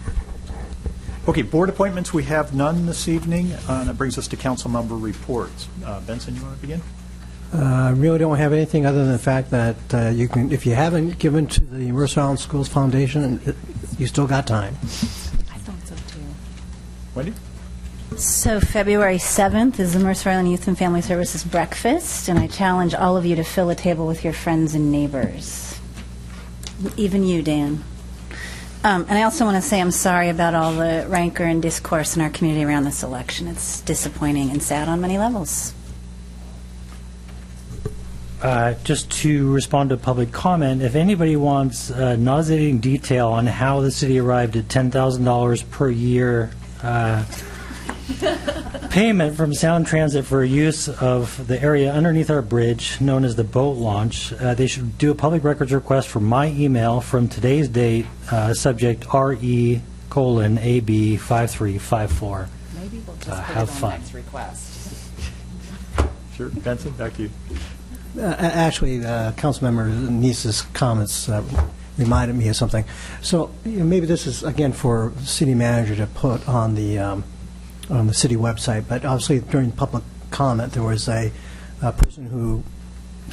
Okay, board appointments, we have none this evening. That brings us to council member reports. Benson, you want to begin? I really don't have anything other than the fact that you can, if you haven't given to the Mercer Island Schools Foundation, you still got time. I thought so too. Wendy? So February 7th is the Mercer Island Youth and Family Services Breakfast, and I challenge all of you to fill a table with your friends and neighbors. Even you, Dan. And I also want to say I'm sorry about all the rancor and discourse in our community around this election. It's disappointing and sad on many levels. Just to respond to public comment, if anybody wants nauseating detail on how the city arrived at $10,000 per year payment from Sound Transit for use of the area underneath our bridge, known as the boat launch, they should do a public records request for my email from today's date, subject RE:AB5354. Maybe we'll just put have it on fun. next request. Sure. Benson, back to you. Actually, Councilmember Nice's comments reminded me of something. So maybe this is, again, for the city manager to put on the city website, but obviously during public comment there was a person who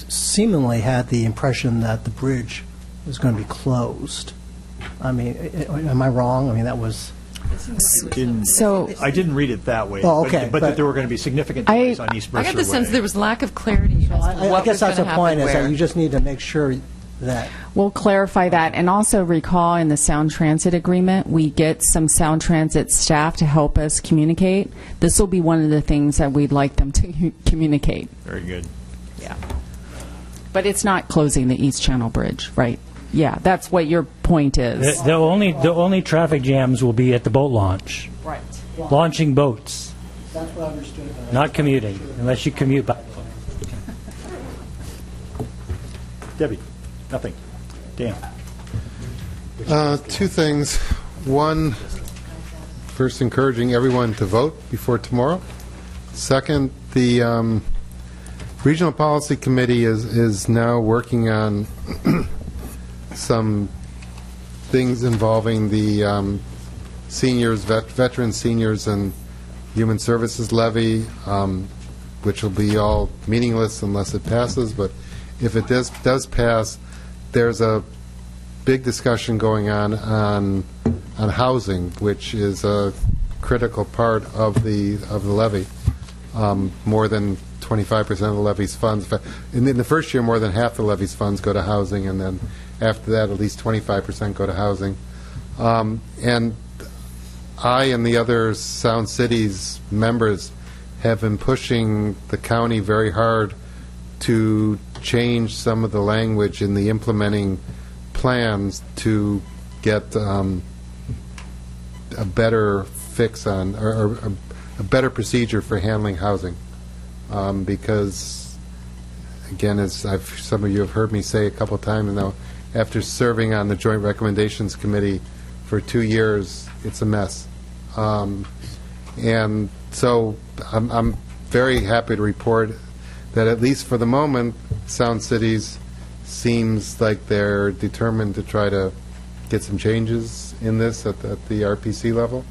seemingly had the impression that the bridge was going to be closed. I mean, am I wrong? I mean, that was... I didn't read it that way. Oh, okay, But that there were going to be significant delays on East Mercer I got the sense Way. there was lack of clarity. I guess that's the point, is that you just need to make sure that... We'll clarify that, and also recall in the Sound Transit agreement, we get some Sound Transit staff to help us communicate. This will be one of the things that we'd like them to communicate. Very good. Yeah. But it's not closing the East Channel Bridge, right? Yeah, that's what your point is. The only traffic jams will be at the boat launch. Right. Launching boats. That's what I understood. Not commuting, unless you commute by. Debbie, nothing. Dan. Two things. One, first, encouraging everyone to vote before tomorrow. Second, the Regional Policy Committee is now working on some things involving the seniors, veteran seniors, and human services levy, which will be all meaningless unless it passes. But if it does pass, there's a big discussion going on housing, which is a critical part of the levy. More than 25% of the levy's funds. In the first year, more than half the levy's funds go to housing, and then after that, at least 25% go to housing. And I and the other Sound Cities members have been pushing the county very hard to change some of the language in the implementing plans to get a better fix on, or a better procedure for handling housing. Because, again, as some of you have heard me say a couple of times now, after serving on the Joint Recommendations Committee for 2 years, it's a mess. And so I'm very happy to report that, at least for the moment, Sound Cities seems like they're determined to try to get some changes in this at the RPC level.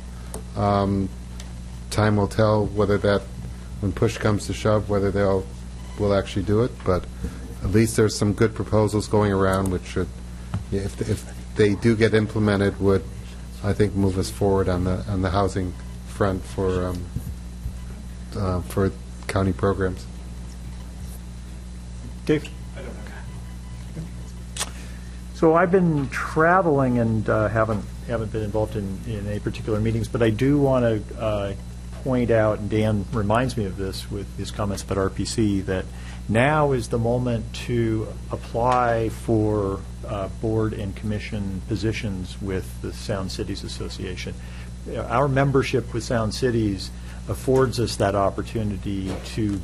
Time will tell whether that, when push comes to shove, whether will actually do it. But at least there's some good proposals going around, which should, if they do get implemented, would, I think, move us forward on the housing front for county programs. Dave? So I've been traveling and haven't been involved in any particular meetings, but I do want to point out, and Dan reminds me of this with his comments about RPC, that now is the moment to apply for board and commission positions with the Sound Cities Association. Our membership with Sound Cities affords us that opportunity to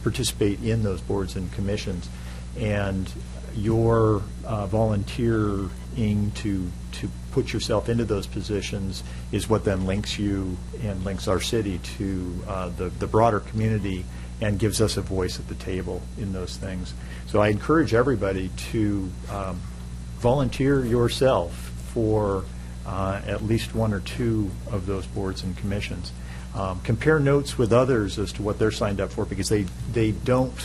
participate in those boards and commissions, and your volunteering to put yourself into those positions is what then links you and links our city to the broader community and gives us a voice at the table in those things. So I encourage everybody to volunteer yourself for at least one or two of those boards and commissions. compare notes with others as to what they're signed up for, because they don't,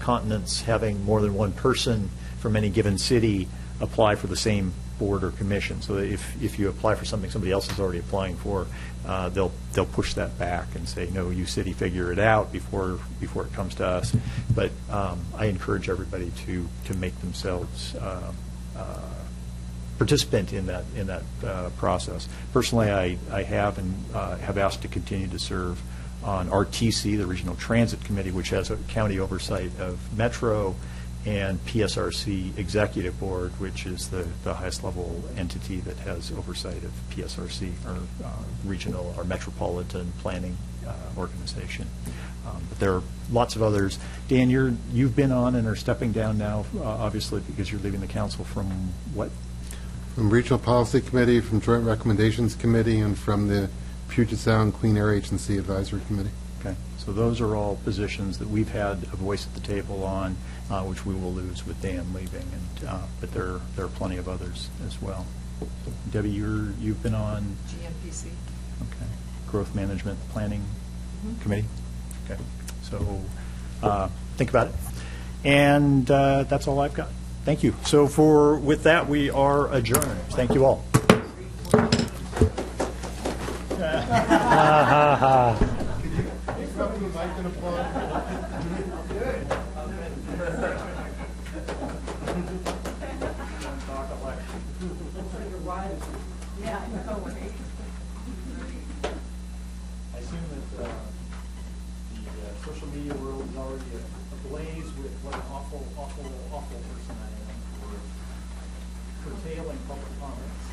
continents having more than one person from any given city apply for the same board or commission. So if you apply for something somebody else is already applying for, they'll push that back and say, no, you city figure it out before it comes to us. But I encourage everybody to make themselves participant in that process. Personally, I have and have asked to continue to serve on RTC, the Regional Transit Committee, which has a county oversight of Metro, and PSRC Executive Board, which is the highest level entity that has oversight of PSRC, or regional or metropolitan planning organization. But there are lots of others. Dan, you've been on and are stepping down now, obviously, because you're leaving the council from what? From Regional Policy Committee, from Joint Recommendations Committee, and from the Puget Sound Clean Air Agency Advisory Committee. Okay, so those are all positions that we've had a voice at the table on, which we will lose with Dan leaving, and but there are plenty of others as well. Debbie, you've been on GMPC. Okay, Growth Management Planning Committee. Okay, so think about it, and that's all I've got. Thank you. So with that, we are adjourned. Thank you all. I assume that the social media world is already ablaze with what an awful, awful, awful person I am for curtailing public comments.